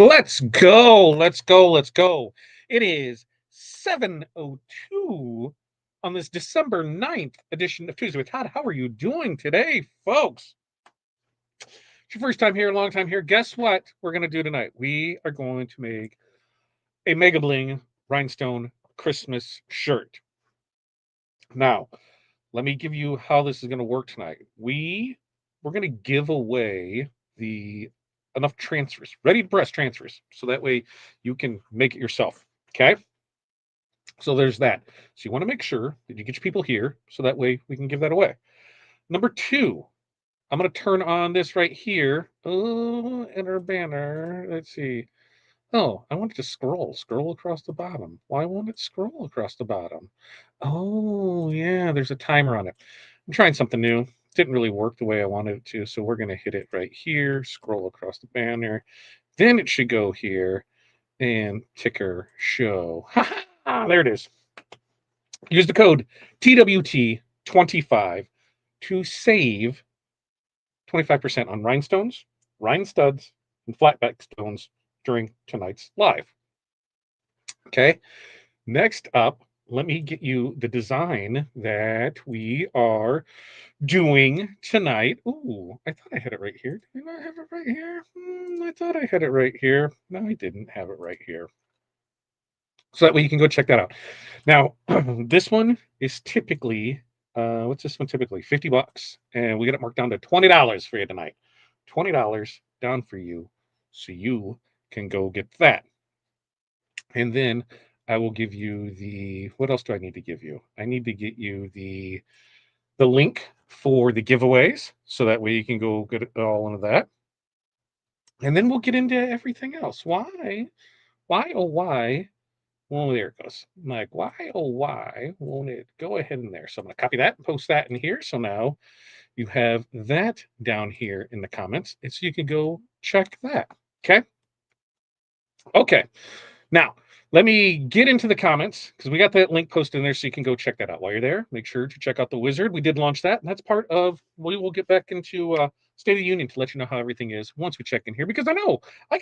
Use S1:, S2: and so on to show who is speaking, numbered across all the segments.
S1: Let's go. Let's go. Let's go. It is 7:02 on this December 9th edition of Tuesday with Todd. How are you doing today, folks? It's your first time here, long time here. Guess what we're going to do tonight? We are going to make a Mega Bling Rhinestone Christmas shirt. Now, let me give you how this is going to work tonight. We're going to give away the enough transfers, ready to press transfers, so that way you can make it yourself. Okay. So there's that. So you want to make sure that you get your people here, so that way we can give that away. Number two, I'm going to turn on this right here. Oh, enter banner. Let's see. Oh, I want it to scroll across the bottom. Why won't it scroll across the bottom? Oh, yeah, there's a timer on it. I'm trying something new. Didn't really work the way I wanted it to, so we're going to hit it right here, scroll across the banner. Then it should go here and ticker show. There it is. Use the code TWT25 to save 25% on rhinestones, rhine studs, and flatback stones during tonight's live. Okay. Next up, let me get you the design that we are doing tonight. Ooh, I thought I had it right here. Did I not have it right here? I thought I had it right here. No, I didn't have it right here. So that way you can go check that out. Now, this one is typically, what's this one typically? $50. And we got it marked down to $20 for you tonight. $20 down for you so you can go get that. And then I will give you what else do I need to give you? I need to get you the link for the giveaways, so that way you can go get it all into that. And then we'll get into everything else. Why? Why, oh, why? Well, there it goes. I'm like, why, oh, why won't it go ahead in there? So I'm going to copy that and post that in here. So now you have that down here in the comments. And so you can go check that. Okay. Okay. Now, let me get into the comments, because we got that link posted in there, so you can go check that out. While you're there, make sure to check out the wizard. We did launch that, and that's part of, we will get back into State of the Union to let you know how everything is once we check in here, because I know I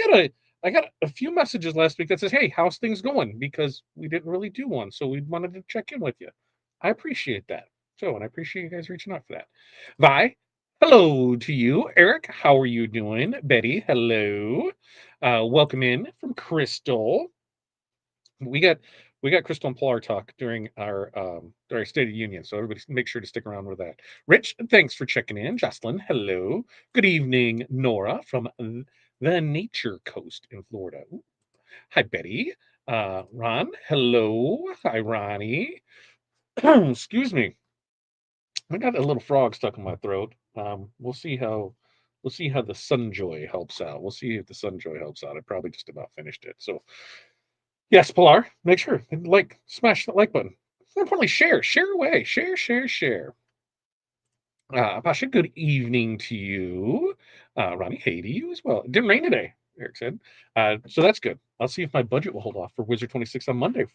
S1: got a few messages last week that says, hey, how's things going? Because we didn't really do one, so we wanted to check in with you. I appreciate that. So, and I appreciate you guys reaching out for that. Vi, hello to you. Eric, how are you doing? Betty, hello. Welcome in from Crystal. We got Crystal and Polar talk during our State of the Union, so everybody make sure to stick around with that. Rich, thanks for checking in. Jocelyn, hello. Good evening, Nora from the Nature Coast in Florida. Ooh. Hi, Betty. Ron, hello. Hi, Ronnie. Excuse me. I got a little frog stuck in my throat. We'll see how the Sunjoy helps out. We'll see if the Sunjoy helps out. I probably just about finished it. So yes, Pilar, make sure and smash that like button. More importantly, share away, share. Pasha, good evening to you. Ronnie, hey to you as well. It didn't rain today, Eric said. So that's good. I'll see if my budget will hold off for Wizard 26 on Monday.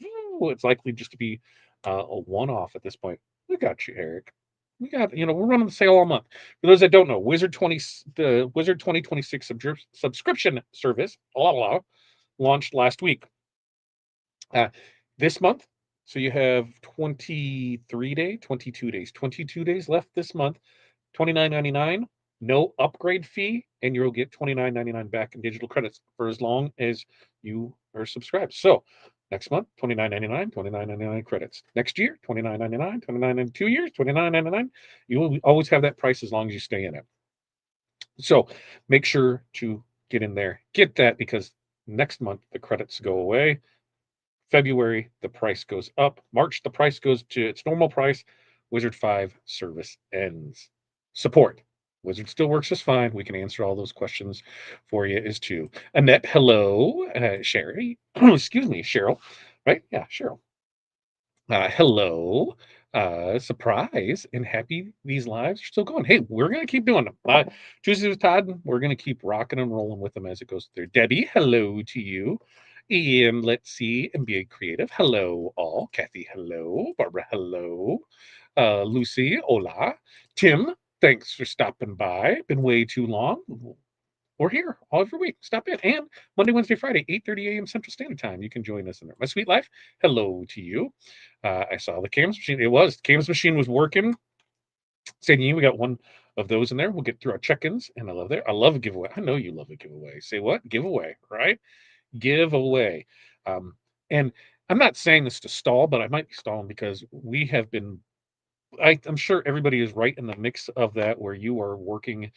S1: Ooh, it's likely just to be a one-off at this point. We got you, Eric. We got, we're running the sale all month. For those that don't know, the Wizard 2026 subscription service, launched last week. This month, so you have 22 days left this month, $29.99, no upgrade fee, and you'll get $29.99 back in digital credits for as long as you are subscribed. So next month, $29.99 credits. Next year, $29.99, $29.99, 2 years, $29.99. You will always have that price as long as you stay in it. So make sure to get in there, get that, because next month the credits go away. February, the price goes up. March, the price goes to its normal price. Wizard 5 service ends. Support. Wizard still works just fine. We can answer all those questions for you as too. Annette, hello. Sherry, excuse me, Cheryl, right? Yeah, Cheryl. Hello. Surprise and happy these lives are still going. Hey, we're going to keep doing them. Tuesdays with Todd, we're going to keep rocking and rolling with them as it goes through. Debbie, hello to you. And let's see, MBA Creative, hello all. Kathy, hello. Barbara, hello. Lucy, hola. Tim, thanks for stopping by. Been way too long. or here all every week. Stop in. And Monday, Wednesday, Friday, 8:30 a.m. Central Standard Time. You can join us in there. My sweet life, hello to you. I saw the Cams machine. The Cams machine was working. Saying you, we got one of those in there. We'll get through our check-ins, and I love that. I love a giveaway. I know you love a giveaway. Say what? Giveaway, right? Giveaway. Um, and I'm not saying this to stall, but I might be stalling because we have been. I'm sure everybody is right in the mix of that, where you are working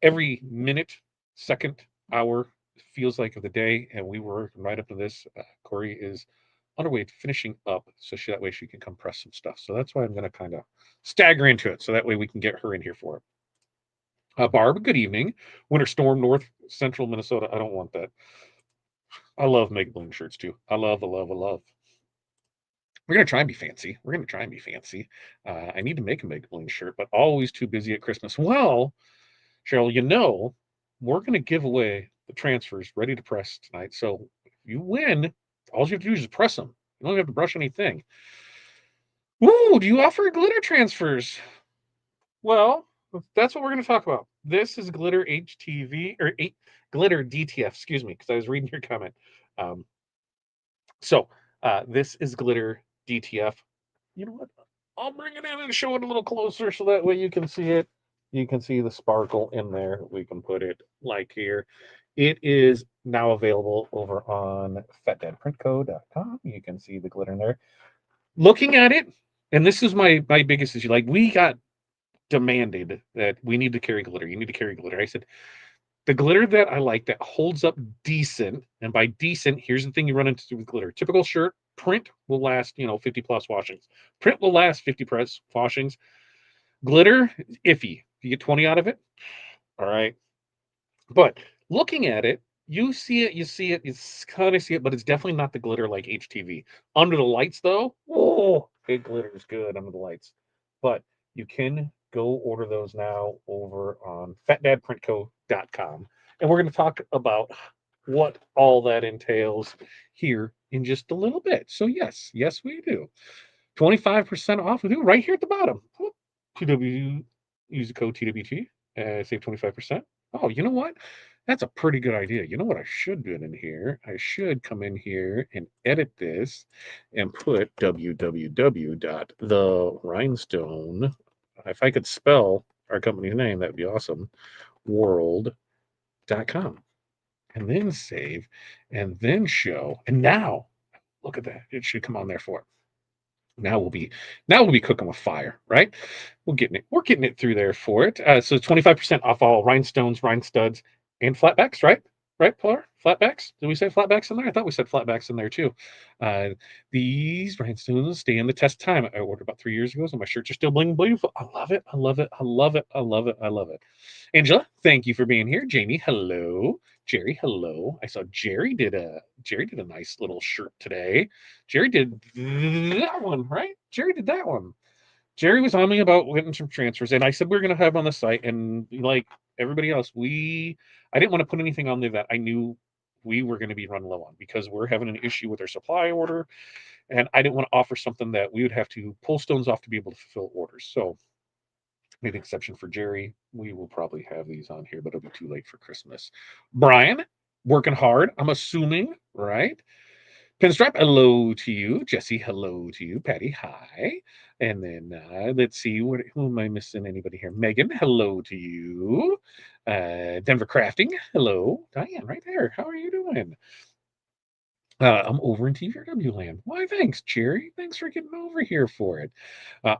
S1: every minute, second, hour feels like of the day, and we were right up to this. Corey is on her way to finishing up, so that way she can come press some stuff. So that's why I'm going to kind of stagger into it, so that way we can get her in here for it. Barb, good evening. Winter storm, north central Minnesota. I don't want that. I love make Bling shirts too. I love, I love, I love. We're gonna try and be fancy. We're gonna try and be fancy. I need to make a make Bling shirt, but always too busy at Christmas. Well, Cheryl, we're going to give away the transfers ready to press tonight. So if you win, all you have to do is just press them. You don't have to brush anything. Ooh, do you offer glitter transfers? Well, that's what we're going to talk about. This is glitter HTV or glitter DTF, excuse me, because I was reading your comment. Um, so this is glitter DTF. You know what? I'll bring it in and show it a little closer so that way you can see it. You can see the sparkle in there. We can put it like here. It is now available over on fatdadprintco.com. You can see the glitter in there. Looking at it, and this is my biggest issue. Like we got demanded that we need to carry glitter. You need to carry glitter. I said, the glitter that I like that holds up decent, and by decent, here's the thing you run into with glitter. Typical shirt, print will last, 50 plus washings. Print will last 50 plus washings. Glitter, iffy. You get 20 out of it, all right. But looking at it, you see it, you kind of see it, but it's definitely not the glitter like HTV. Under the lights, though, oh, it glitters good under the lights. But you can go order those now over on fatdadprintco.com. And we're going to talk about what all that entails here in just a little bit. So, yes, we do. 25% off. We do right here at the bottom. TW, use the code TWT, save 25%. Oh, you know what? That's a pretty good idea. You know what I should do in here? I should come in here and edit this and put www.therhinestone. If I could spell our company's name, that'd be awesome. World.com. And then save and then show. And now, look at that. It should come on there for it. Now we'll be cooking with fire, right? We're getting it through there for it. So 25% off all rhinestones, rhine studs, and flatbacks, right? Right, Pilar? Flatbacks? Did we say flatbacks in there? I thought we said flatbacks in there too. Uh, these rhinestones stand the test of time. I ordered about 3 years ago, so my shirts are still bling beautiful. I love it. I love it. I love it. I love it. I love it. Angela, thank you for being here. Jamie, hello. Jerry, hello. I saw Jerry did a nice little shirt today. Jerry did that one, right? Jerry did that one. Jerry was on me about getting some transfers, and I said we are going to have on the site, and like everybody else, I didn't want to put anything on there that I knew we were going to be run low on because we're having an issue with our supply order, and I didn't want to offer something that we would have to pull stones off to be able to fulfill orders. So made an exception for Jerry. We will probably have these on here, but it'll be too late for Christmas. Brian, working hard, I'm assuming, right? Pinstripe, hello to you. Jesse, hello to you. Patty, hi. And then let's see, who am I missing? Anybody here? Megan, hello to you. Denver Crafting, hello. Diane, right there. How are you doing? I'm over in TVRW land. Why, thanks, Jerry. Thanks for getting over here for it.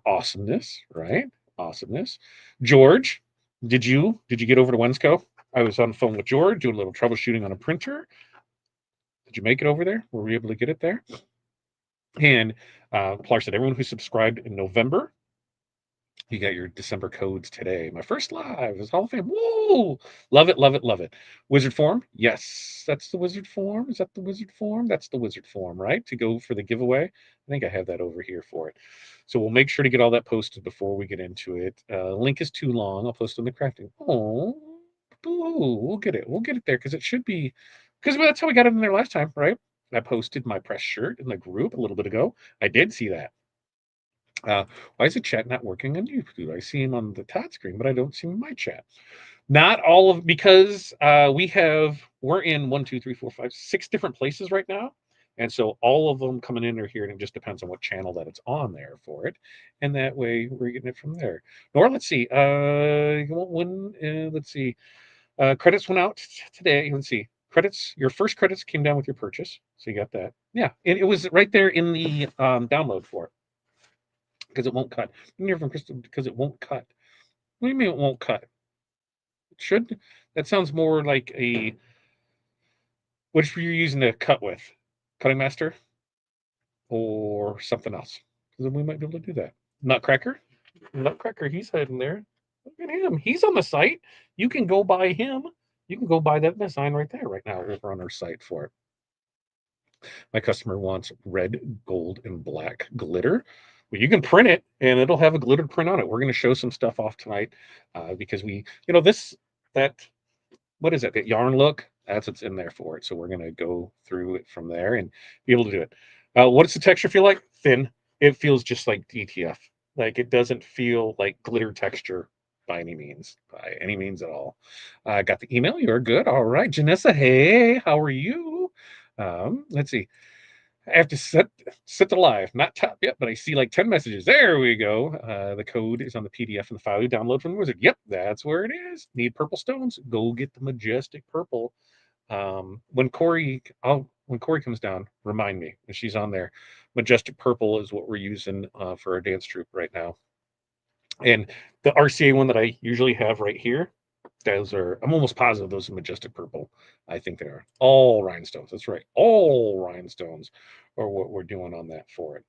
S1: Awesomeness, right? Awesomeness. George, did you get over to Wensco? I was on the phone with George doing a little troubleshooting on a printer. Did you make it over there? Were we able to get it there? And Clark said, everyone who subscribed in November, you got your December codes today. My first live is Hall of Fame. Whoa! Love it, love it, love it. Wizard form? Yes, that's the wizard form. Is that the wizard form? That's the wizard form, right? To go for the giveaway. I think I have that over here for it. So we'll make sure to get all that posted before we get into it. Link is too long. I'll post on the crafting. Oh, we'll get it. We'll get it there because it should be, because that's how we got it in there last time, right? I posted my press shirt in the group a little bit ago. I did see that. Why is the chat not working on YouTube? I see him on the Todd screen, but I don't see him in my chat. Not all of because we're in 1, 2, 3, 4, 5, 6 different places right now. And so all of them coming in are here, and it just depends on what channel that it's on there for it. And that way we're getting it from there. Nor let's see, let's see. Credits went out today. Let's see. Credits, your first credits came down with your purchase. So you got that. Yeah. And it was right there in the download for it because it won't cut. Near from Crystal because it won't cut. What do you mean it won't cut? It should. That sounds more like a. Which were you using to cut with? Cutting Master or something else? Because then we might be able to do that. Nutcracker? Nutcracker, he's hiding there. Look at him. He's on the site. You can go buy him. You can go buy that design right there, right now, over on our site for it. My customer wants red, gold, and black glitter. Well, you can print it and it'll have a glittered print on it. We're going to show some stuff off tonight because that what is it? That yarn look? That's what's in there for it. So we're gonna go through it from there and be able to do it. What does the texture feel like? Thin. It feels just like DTF. Like it doesn't feel like glitter texture by any means at all. I got the email. You're good. All right, Janessa. Hey, how are you? Let's see. I have to set the live, not top yet, but I see like 10 messages. There we go. The code is on the PDF and the file you download from the wizard. Yep, that's where it is. Need purple stones? Go get the majestic purple. When Corey comes down, remind me when she's on there. Majestic purple is what we're using for our dance troupe right now. And the RCA one that I usually have right here, I'm almost positive those are majestic purple. I think they are all rhinestones. That's right. All rhinestones are what we're doing on that for it.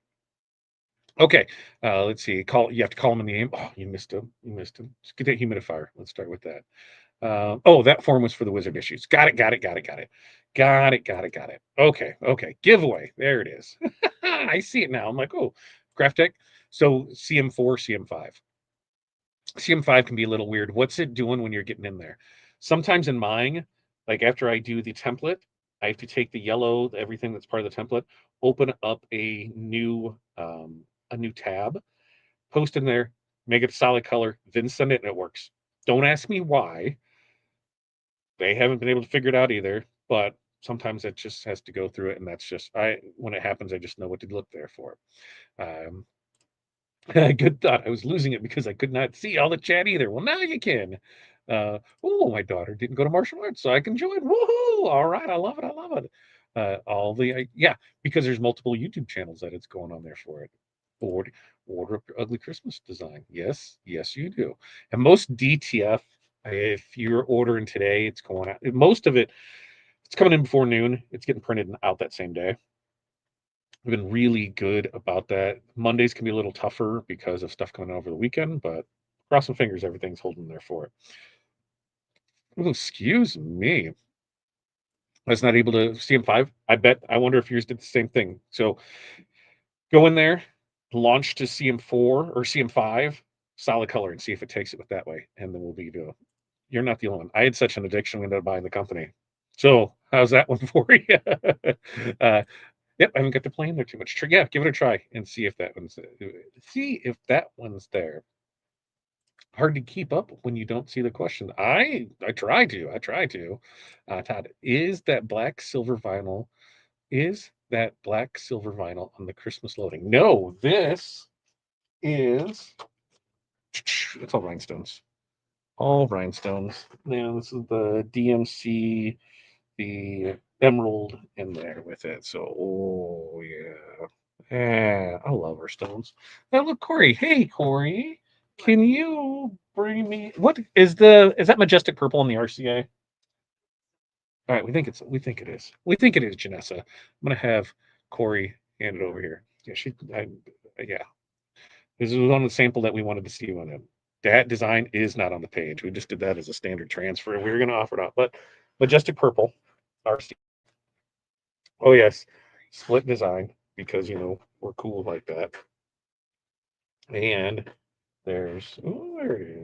S1: Okay, let's see. You have to call him in the name. Oh, you missed him. You missed him. Just get that humidifier. Let's start with that. That form was for the wizard issues. Got it. Got it. Got it. Got it. Got it. Got it. Got it. Okay. Okay. Giveaway. There it is. I see it now. I'm like, oh, craft deck. So CM4, CM5. CM5 can be a little weird. What's it doing when you're getting in there? Sometimes in mine, like after I do the template, I have to take the yellow, everything that's part of the template, open up a new tab, post in there, make it a solid color, then send it, and it works. Don't ask me why. They haven't been able to figure it out either, but sometimes it just has to go through it, and that's just when it happens, I just know what to look there for. Um, Good thought. I was losing it because I could not see all the chat either. Well, now you can. My daughter didn't go to martial arts, so I can join. Woohoo! All right, I love it. I love it. Yeah, because there's multiple YouTube channels that it's going on there for it. Order up your ugly Christmas design. Yes, yes, you do. And most DTF, if you're ordering today, it's going out. Most of it, it's coming in before noon. It's getting printed out that same day. We've been really good about that. Mondays can be a little tougher because of stuff coming over the weekend, but cross some fingers, everything's holding there for it. Ooh, excuse me. I was not able to CM5. I wonder if yours did the same thing. So go in there, launch to CM4 or CM5, solid color, and see if it takes it with that way. And then we'll be doing. You're not the only one. I had such an addiction when I ended up buying the company. So how's that one for you? Yep, I haven't got to play in there too much. Yeah, give it a try and see if that one's there. Hard to keep up when you don't see the question. I try to. Todd, is that black silver vinyl on the Christmas loading? No, this is it's all rhinestones. All rhinestones. Now this is the DMC, the emerald in there with it. So oh yeah. Yeah, I love our stones. Now look, Corey. Hey, Corey, can you bring me what is that majestic purple in the RCA? All right, we think it is Janessa. I'm gonna have Corey hand it over here. Yeah. This is on the sample that we wanted to see on it. That design is not on the page. We just did that as a standard transfer. We were gonna offer it up, but majestic purple, RCA. Oh yes, split design because we're cool like that. And there it is,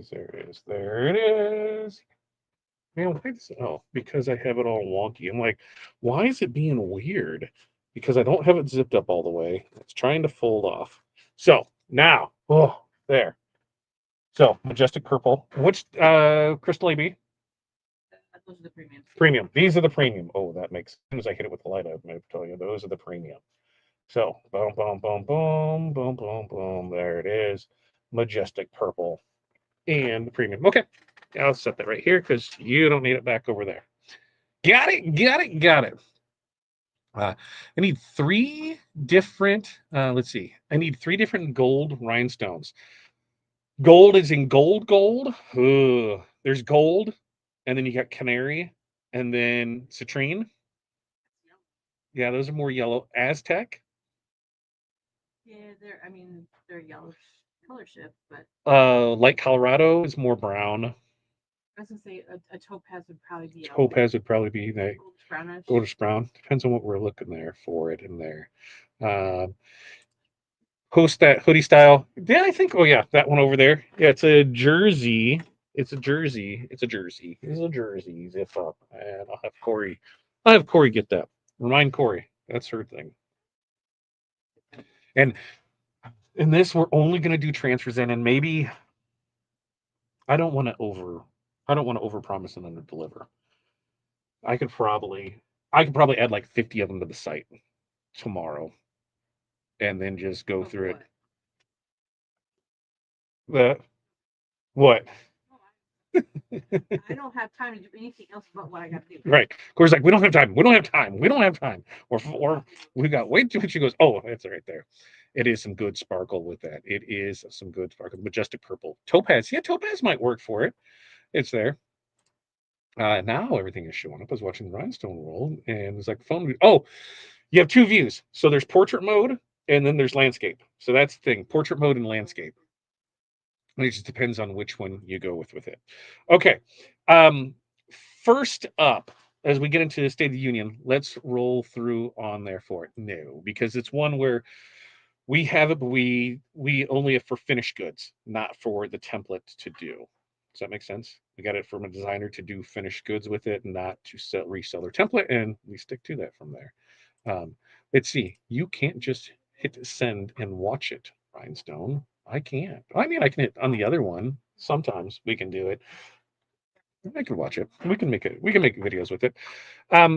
S1: there it is. Man, why does because I have it all wonky. I'm like, why is it being weird? Because I don't have it zipped up all the way. It's trying to fold off. So now, there. So majestic purple. Which crystal AB?
S2: Those are the premium.
S1: Premium. These are the premium. Oh, that makes, as soon as I hit it with the light, I'm going to tell you those are the premium. So boom, boom, boom, boom, boom, boom, boom. There it is. Majestic purple and the premium. Okay. I'll set that right here because you don't need it back over there. Got it, got it, got it. I need three different, let's see. I need three different gold rhinestones. Gold is in gold. Ugh. There's gold, and then you got canary, and then citrine. Yeah, those are more yellow. Aztec.
S2: Yeah, they're yellow color shift, but
S1: Light Colorado is more brown.
S2: I was gonna say a topaz would probably be yellow.
S1: Topaz would probably be the
S2: Goldish brownish.
S1: goldish brown. Depends on what we're looking there for it in there. Post that hoodie style. Yeah, I think. Oh yeah, that one over there. Yeah, it's a jersey. It's a jersey. It's a jersey. It's a jersey. Zip up, and I'll have Corey. I'll have Corey get that. Remind Corey. That's her thing. And in this, we're only going to do transfers in, and maybe I don't want to over. I don't want to overpromise and under deliver. I could probably. I could probably add like 50 of them to the site tomorrow, and then just go
S2: Of
S1: through it.
S2: what?
S1: The what?
S2: I don't have time to do anything else but what I got to do.
S1: Right. Corey's like, we don't have time. We don't have time. We don't have time. Or we got way too much. She goes, oh, it's right there. It is some good sparkle with that. It is some good sparkle. Majestic purple. Topaz. Yeah, topaz might work for it. It's there. Now everything is showing up. I was watching Rhinestone roll and it's like phone. Oh, you have two views. So there's portrait mode and then there's landscape. So that's the thing. Portrait mode and landscape. It just depends on which one you go with it. Okay. Um, First up, as we get into the State of the Union, let's roll through on there for it. No, because it's one where we have it, but we only have for finished goods, not for the template to do. Does that make sense? We got it from a designer to do finished goods with it, not to resell their template, and we stick to that from there. Let's see. You can't just hit send and watch it, Rhinestone. I can't. I mean, I can hit on the other one. Sometimes we can do it. I can watch it. We can make it. We can make videos with it.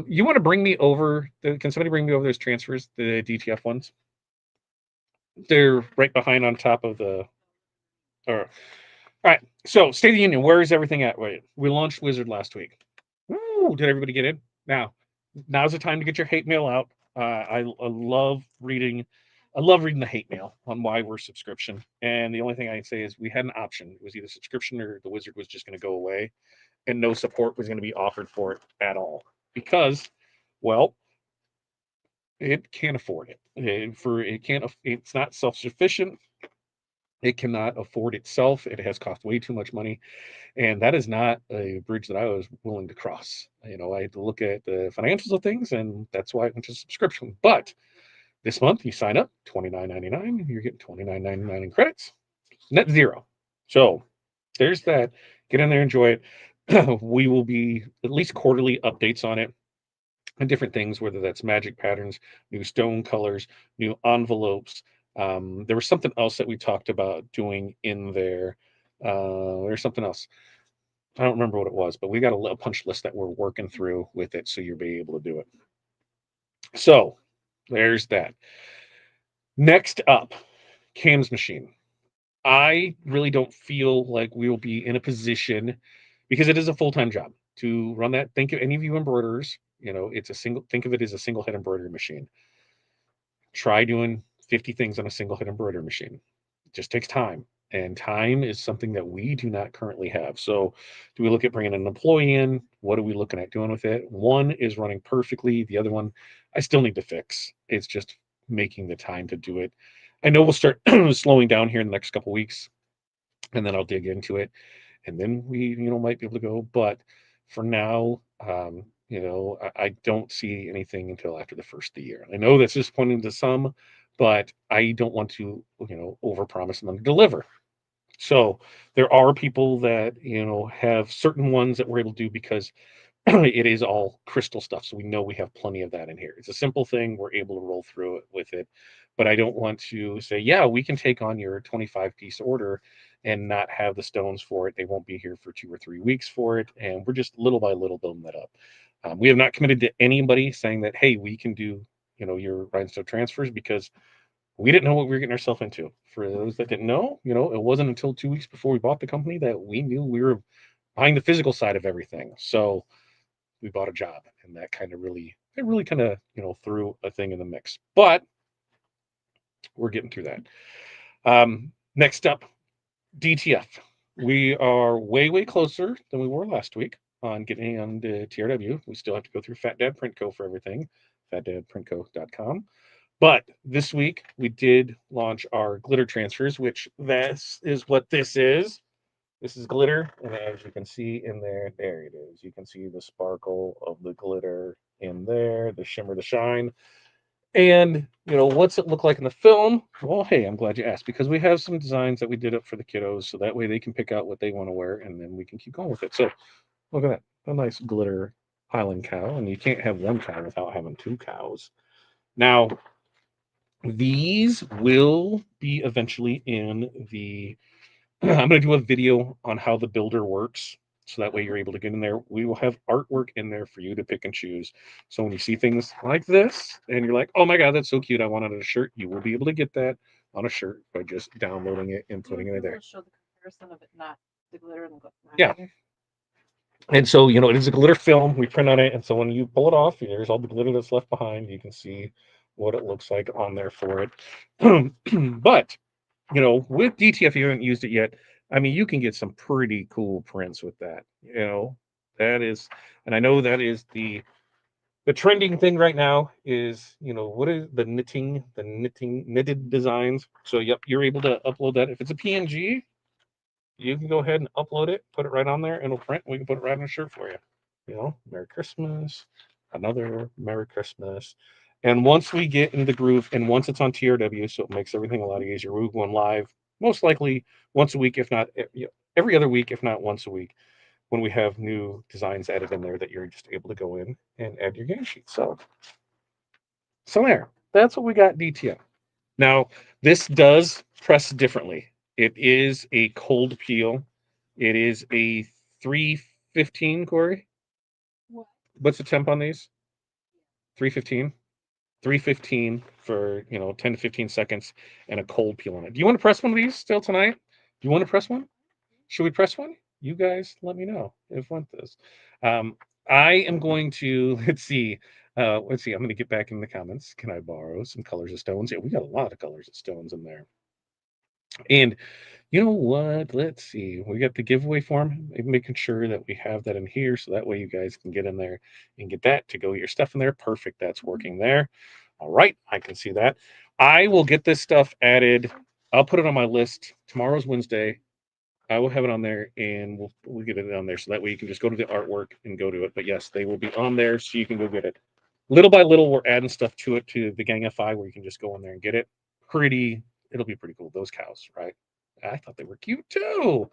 S1: You want to bring me over? Can somebody bring me over those transfers, the DTF ones? They're right behind on top of the. All right. So, State of the Union. Where is everything at? Wait, we launched Wizard last week. Woo! Did everybody get in? Now's the time to get your hate mail out. I love reading. I love reading the hate mail on why we're subscription. And the only thing I can say is we had an option. It was either subscription or the Wizard was just going to go away, and no support was going to be offered for it at all because, well, it can't afford it. It can't. It's not self sufficient. It cannot afford itself. It has cost way too much money, and that is not a bridge that I was willing to cross. I had to look at the financials of things, and that's why I went to subscription. But this month, you sign up $29.99. You're getting $29.99 in credits, net zero. So there's that. Get in there, enjoy it. We will be at least quarterly updates on it and different things, whether that's magic patterns, new stone colors, new envelopes. There was something else that we talked about doing in there. There's something else. I don't remember what it was, but we got a punch list that we're working through with it, so you'll be able to do it. So there's that. Next up, Cam's machine. I really don't feel like we will be in a position because it is a full-time job to run that. Think of any of you embroiderers, it's a single, think of it as a single head embroidery machine. Try doing 50 things on a single head embroidery machine. It just takes time. And time is something that we do not currently have. So, do we look at bringing an employee in? What are we looking at doing with it? One is running perfectly. The other one, I still need to fix. It's just making the time to do it. I know we'll start slowing down here in the next couple weeks, and then I'll dig into it, and then we, might be able to go. But for now, I don't see anything until after the first of the year. I know that's disappointing to some, but I don't want to, overpromise and underdeliver. So there are people that have certain ones that we're able to do because it is all crystal stuff. So we know we have plenty of that in here. It's a simple thing. We're able to roll through it with it. But I don't want to say, yeah, we can take on your 25-piece order and not have the stones for it. They won't be here for 2 or 3 weeks for it, and we're just little by little building that up. We have not committed to anybody saying that, hey, we can do, your rhinestone transfers, because we didn't know what we were getting ourselves into. For those that didn't know, it wasn't until 2 weeks before we bought the company that we knew we were buying the physical side of everything. So we bought a job, and that really kind of, threw a thing in the mix. But we're getting through that. Next up, DTF. We are way, way closer than we were last week on getting on the TRW. We still have to go through Fat Dad Print Co. for everything, fatdadprintco.com. But this week we did launch our glitter transfers, which this is what this is. This is glitter, and as you can see in there it is. You can see the sparkle of the glitter in there, the shimmer, the shine. And, what's it look like in the film? Well, hey, I'm glad you asked, because we have some designs that we did up for the kiddos, so that way they can pick out what they want to wear, and then we can keep going with it. So look at that, a nice glitter Highland cow, and you can't have one cow without having two cows. Now, these will be eventually in the I'm going to do a video on how the builder works. So that way you're able to get in there. We will have artwork in there for you to pick and choose. So when you see things like this and you're like, oh my God, that's so cute, I want it on a shirt, you will be able to get that on a shirt by just downloading it and putting it in there.
S2: Show the comparison of it, not the glitter and the
S1: Yeah. And so, it is a glitter film. We print on it. And so when you pull it off, there's all the glitter that's left behind. You can see what it looks like on there for it. But with DTF, if you haven't used it yet, I mean, you can get some pretty cool prints with that. That is, and I know that is the trending thing right now is, what is the knitted designs. So, yep, you're able to upload that. If it's a PNG, you can go ahead and upload it, put it right on there, and it'll print. We can put it right on a shirt for you. Merry Christmas, another Merry Christmas. And once we get into the groove, and once it's on TRW, so it makes everything a lot easier, we're going live most likely once a week, if not every other week, if not once a week, when we have new designs added in there that you're just able to go in and add your game sheet. So there, that's what we got DTM. Now, this does press differently. It is a cold peel. It is a 315, Corey.
S2: What?
S1: What's the temp on these? 315. 315 for 10 to 15 seconds and a cold peel on it. Do you want to press one of these still tonight? Do you want to press one? Should we press one? You guys let me know if one does. I am going to let's see. I'm going to get back in the comments. Can I borrow some colors of stones? Yeah, we got a lot of colors of stones in there. And you know what? Let's see. We got the giveaway form, making sure that we have that in here so that way you guys can get in there and get that to go get your stuff in there. Perfect. That's working there. All right. I can see that. I will get this stuff added. I'll put it on my list. Tomorrow's Wednesday. I will have it on there, and we'll get it on there so that way you can just go to the artwork and go to it. But yes, they will be on there so you can go get it. Little by little, we're adding stuff to it, to the Gang FI, where you can just go in there and get it. It'll be pretty cool. Those cows, right? I thought they were cute too.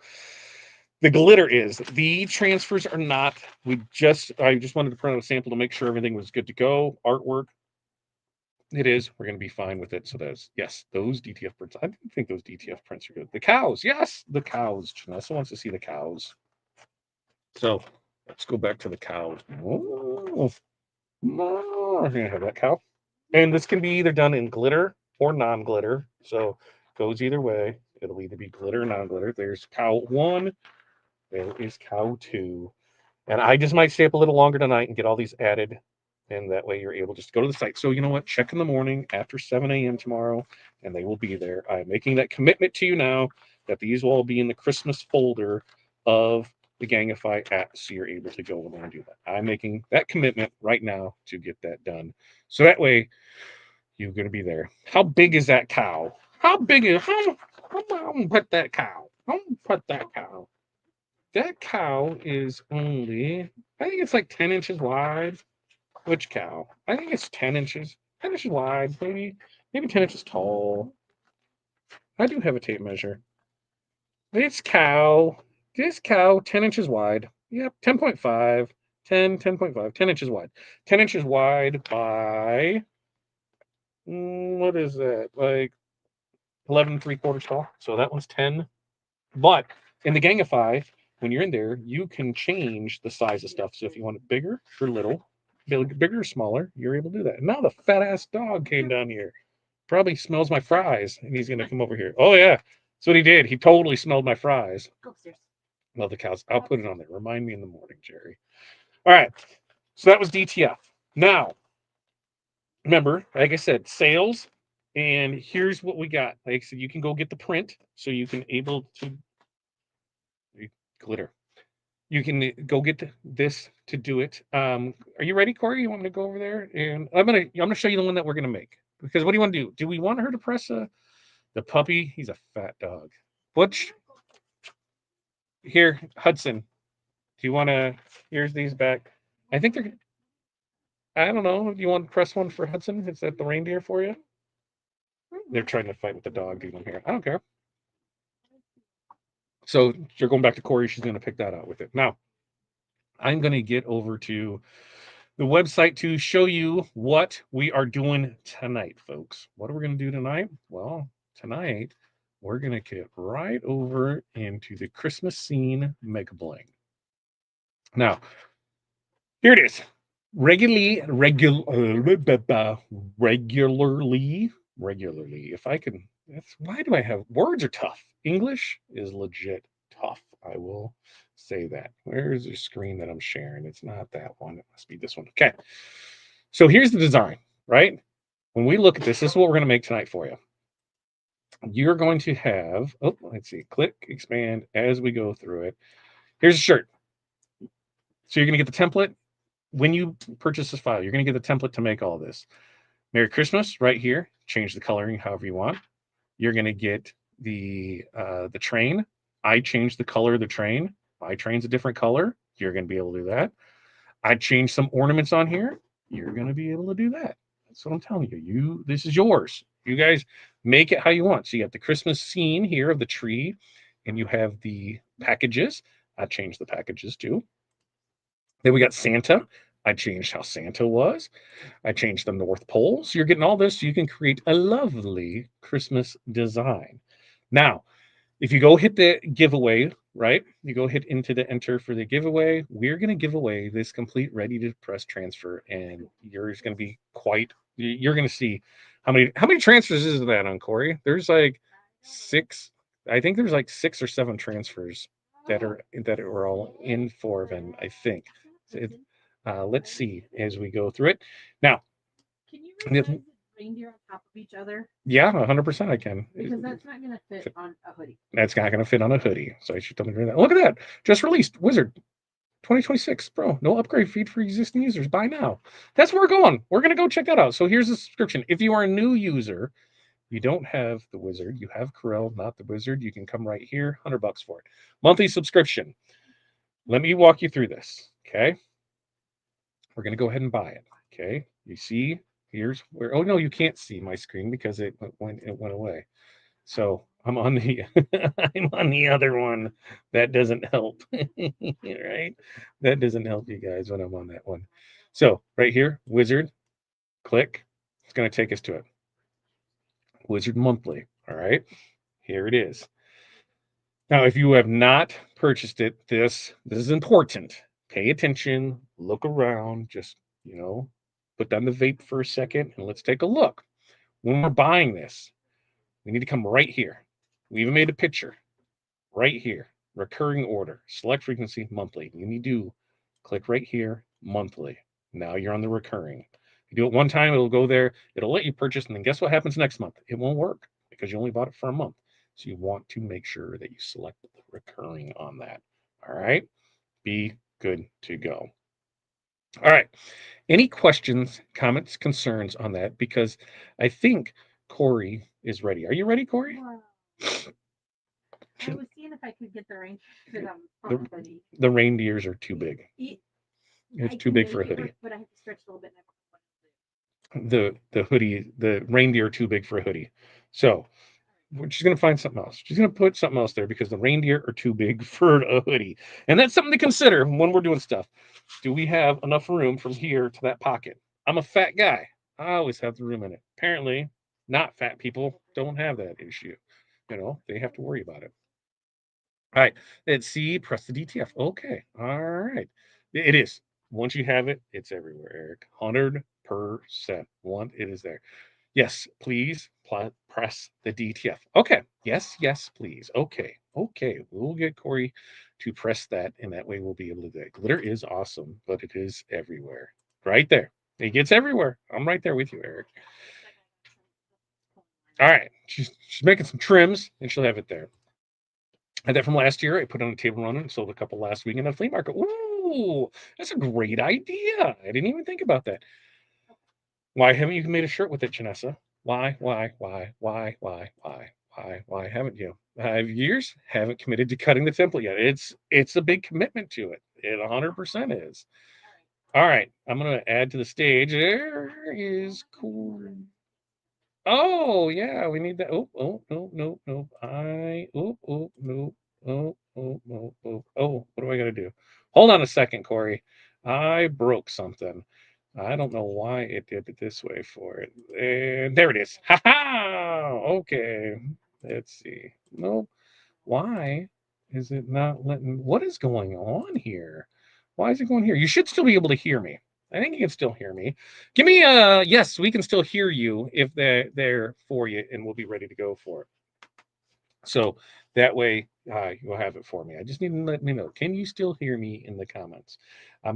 S1: The glitter is. The transfers are not. I just wanted to print out a sample to make sure everything was good to go. Artwork, it is. We're going to be fine with it. So yes, those DTF prints. I didn't think those DTF prints are good. The cows, yes, the cows. Janessa wants to see the cows. So let's go back to the cows. Oh, we're going to have that cow. And this can be either done in glitter or non-glitter. So goes either way. It'll either be glitter or non-glitter. There's cow 1. There is cow 2. And I just might stay up a little longer tonight and get all these added. And that way you're able just to go to the site. So you know what? Check in the morning after 7 a.m. tomorrow, and they will be there. I'm making that commitment to you now that these will all be in the Christmas folder of the Gangify app, so you're able to go in there and do that. I'm making that commitment right now to get that done. So that way you're going to be there. How big is that cow? How big is how put that cow? How put that cow? That cow is only, I think it's like 10 inches wide. Which cow? I think it's 10 inches. 10 inches wide, maybe 10 inches tall. I do have a tape measure. This cow, 10 inches wide. Yep, 10.5. 10.5, 10 inches wide. 10 inches wide by, what is that? Like 11 3/4 tall. So that one's 10. But in the Gangify, when you're in there, you can change the size of stuff. So if you want it bigger or little, bigger or smaller, you're able to do that. And now the fat ass dog came down here. Probably smells my fries, and he's gonna come over here. Oh yeah, that's what he did. He totally smelled my fries.
S2: Go upstairs.
S1: Love the cows. I'll put it on there. Remind me in the morning, Jerry. All right. So that was DTF. Now, remember, like I said, sales. And here's what we got. Like I said, you can go get the print, so you can able to glitter. You can go get this to do it. Are you ready, Corey? You want me to go over there? And I'm gonna show you the one that we're gonna make. Because what do you want to do? Do we want her to press the puppy? He's a fat dog. Butch, here, Hudson. Do you want to? Here's these back. I think they're. I don't know. Do you want to press one for Hudson? Is that the reindeer for you? They're trying to fight with the dog even here. I don't care. So you're going back to Corey. She's going to pick that out with it. Now, I'm going to get over to the website to show you what we are doing tonight, folks. What are we going to do tonight? Well, tonight we're going to get right over into the Christmas scene Mega Bling. Now, here it is. Regularly. If I can, why do I have words are tough? English is legit tough. I will say that. Where's the screen that I'm sharing? It's not that one. It must be this one. Okay. So here's the design, right? When we look at this is what we're going to make tonight for you. You're going to have, oh, let's see, click, expand as we go through it. Here's a shirt. So you're going to get the template. When you purchase this file, you're going to get the template to make all of this. Merry Christmas right here. Change the coloring however you want. You're going to get the train. I changed the color of the train. My train's a different color. You're going to be able to do that. I changed some ornaments on here. You're going to be able to do that. That's what I'm telling you. This is yours. You guys make it how you want. So you have the Christmas scene here of the tree, and you have the packages. I changed the packages too. Then we got Santa. I changed how Santa was. I changed the North Pole. So you're getting all this. So you can create a lovely Christmas design. Now, if you go hit the giveaway, right? You go hit into the enter for the giveaway. We're going to give away this complete ready to press transfer. And yours going to be you're going to see how many transfers is that on Corey? There's like 6. I think there's like 6 or 7 transfers that are all in for them, I think. Let's see as we go through it. Now,
S2: can you resize reindeer on top of each other?
S1: Yeah, 100% I can.
S2: Because that's not going to fit on a hoodie.
S1: That's not going to fit on a hoodie. So I should tell me that. Look at that. Just released Wizard 2026 Pro. No upgrade feed for existing users. Buy now. That's where we're going. We're going to go check that out. So here's the subscription. If you are a new user, you don't have the Wizard. You have Corel, not the Wizard. You can come right here. $100 for it. Monthly subscription. Let me walk you through this. Okay. We're going to go ahead and buy it. Okay. You see, here's where, oh no, you can't see my screen because it went away. So I'm on the I'm on the other one. That doesn't help. Right? That doesn't help you guys when I'm on that one. So right here, Wizard, click. It's going to take us to it. Wizard Monthly. All right. Here it is. Now, if you have not purchased it, this is important. Pay attention, look around, just, put down the vape for a second and let's take a look. When we're buying this, we need to come right here. We even made a picture right here. Recurring order, select frequency, monthly. You need to click right here, monthly. Now you're on the recurring. You do it one time, it'll go there. It'll let you purchase, and then guess what happens next month? It won't work because you only bought it for a month. So you want to make sure that you select the recurring on that. All right. Be good to go. All right. Any questions, comments, concerns on that? Because I think Corey is ready. Are you ready, Corey?
S2: Wow. I was seeing if I could get the range fit on the hoodie.
S1: The reindeers are too big. It's too big for a hoodie.
S2: But I have to stretch a little bit.
S1: The hoodie, the reindeer are too big for a hoodie. So she's going to find something else. She's going to put something else there because the reindeer are too big for a hoodie. And that's something to consider when we're doing stuff. Do we have enough room from here to that pocket? I'm a fat guy. I always have the room in it. Apparently, not fat people don't have that issue. They have to worry about it. All right. Let's see. Press the DTF. Okay. All right. It is. Once you have it, it's everywhere, Eric. 100%. It is there. Yes, please press the DTF. Okay. Yes, yes, please. Okay. Okay. We'll get Corey to press that, and that way we'll be able to do it. Glitter is awesome, but it is everywhere. Right there. It gets everywhere. I'm right there with you, Eric. All right. She's making some trims, and she'll have it there. I had that from last year. I put it on a table runner and sold a couple last week in a flea market. Ooh, that's a great idea. I didn't even think about that. Why haven't you made a shirt with it, Janessa? Why haven't you? 5 years, haven't committed to cutting the template yet. It's a big commitment to it. It 100% is. All right, I'm gonna add to the stage. There is cool. Oh yeah, we need that. No. No. No. Oh, what do I gotta do? Hold on a second, Corey. I broke something. I don't know why it did it this way for it. And there it is. Ha ha! Okay. Let's see. Nope. Why is it not letting? What is going on here? Why is it going here? You should still be able to hear me. I think you can still hear me. Give me a yes, we can still hear you if they're there for you, and we'll be ready to go for it. So that way you'll have it for me. I just need to let me know. Can you still hear me in the comments? I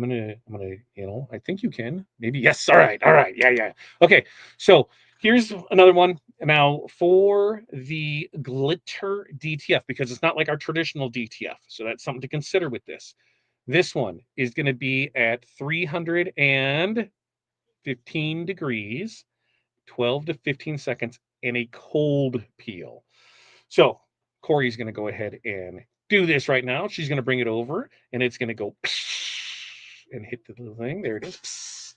S1: think you can. Maybe yes. All right. Yeah. Okay. So here's another one now for the glitter DTF because it's not like our traditional DTF. So that's something to consider with this. This one is going to be at 315 degrees, 12 to 15 seconds, in a cold peel. So Corey's going to go ahead and do this right now. She's going to bring it over, and it's going to go and hit the little thing. There it is.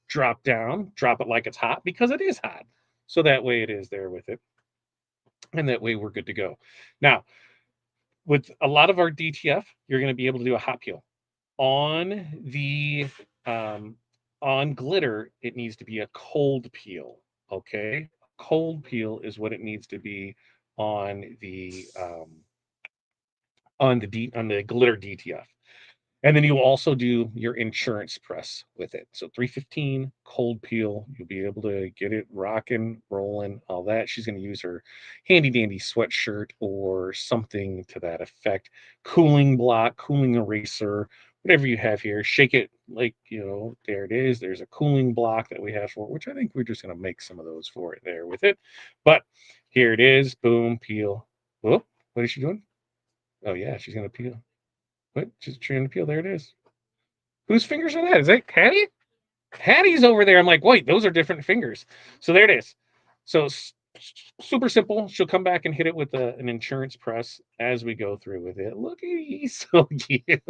S1: Drop down. Drop it like it's hot because it is hot. So that way it is there with it. And that way we're good to go. Now, with a lot of our DTF, you're going to be able to do a hot peel. On the on glitter, it needs to be a cold peel. Okay, cold peel is what it needs to be on the on the glitter DTF. And then you'll also do your insurance press with it. So 315 cold peel, you'll be able to get it rocking, rolling, all that. She's going to use her handy dandy sweatshirt or something to that effect. Cooling block, cooling eraser, whatever you have here. Shake it like, there it is. There's a cooling block that we have for it, which I think we're just going to make some of those for it there with it. But here it is. Boom, peel. Whoop. What is she doing? Oh, yeah, she's going to peel. What? Just trying to peel. There it is. Whose fingers are that? Is that Hattie? Hattie's over there. I'm like, wait, those are different fingers. So there it is. So super simple. She'll come back and hit it with an insurance press as we go through with it. Look, he's so cute.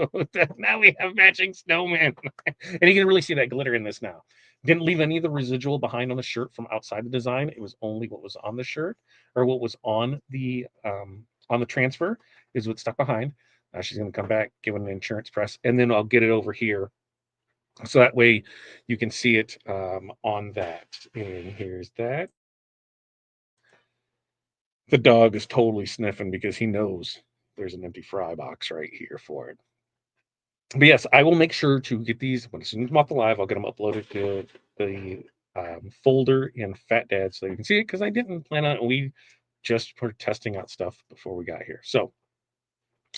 S1: Now we have matching snowman. And you can really see that glitter in this now. Didn't leave any of the residual behind on the shirt from outside the design. It was only what was on the shirt or what was on the transfer is what stuck behind. She's going to come back, give it an insurance press, and then I'll get it over here. So that way you can see it on that. And here's that. The dog is totally sniffing because he knows there's an empty fry box right here for it. But yes, I will make sure to get these as soon as I'm off the live. I'll get them uploaded to the folder in Fat Dad so you can see it because I didn't plan on it. We just were testing out stuff before we got here. So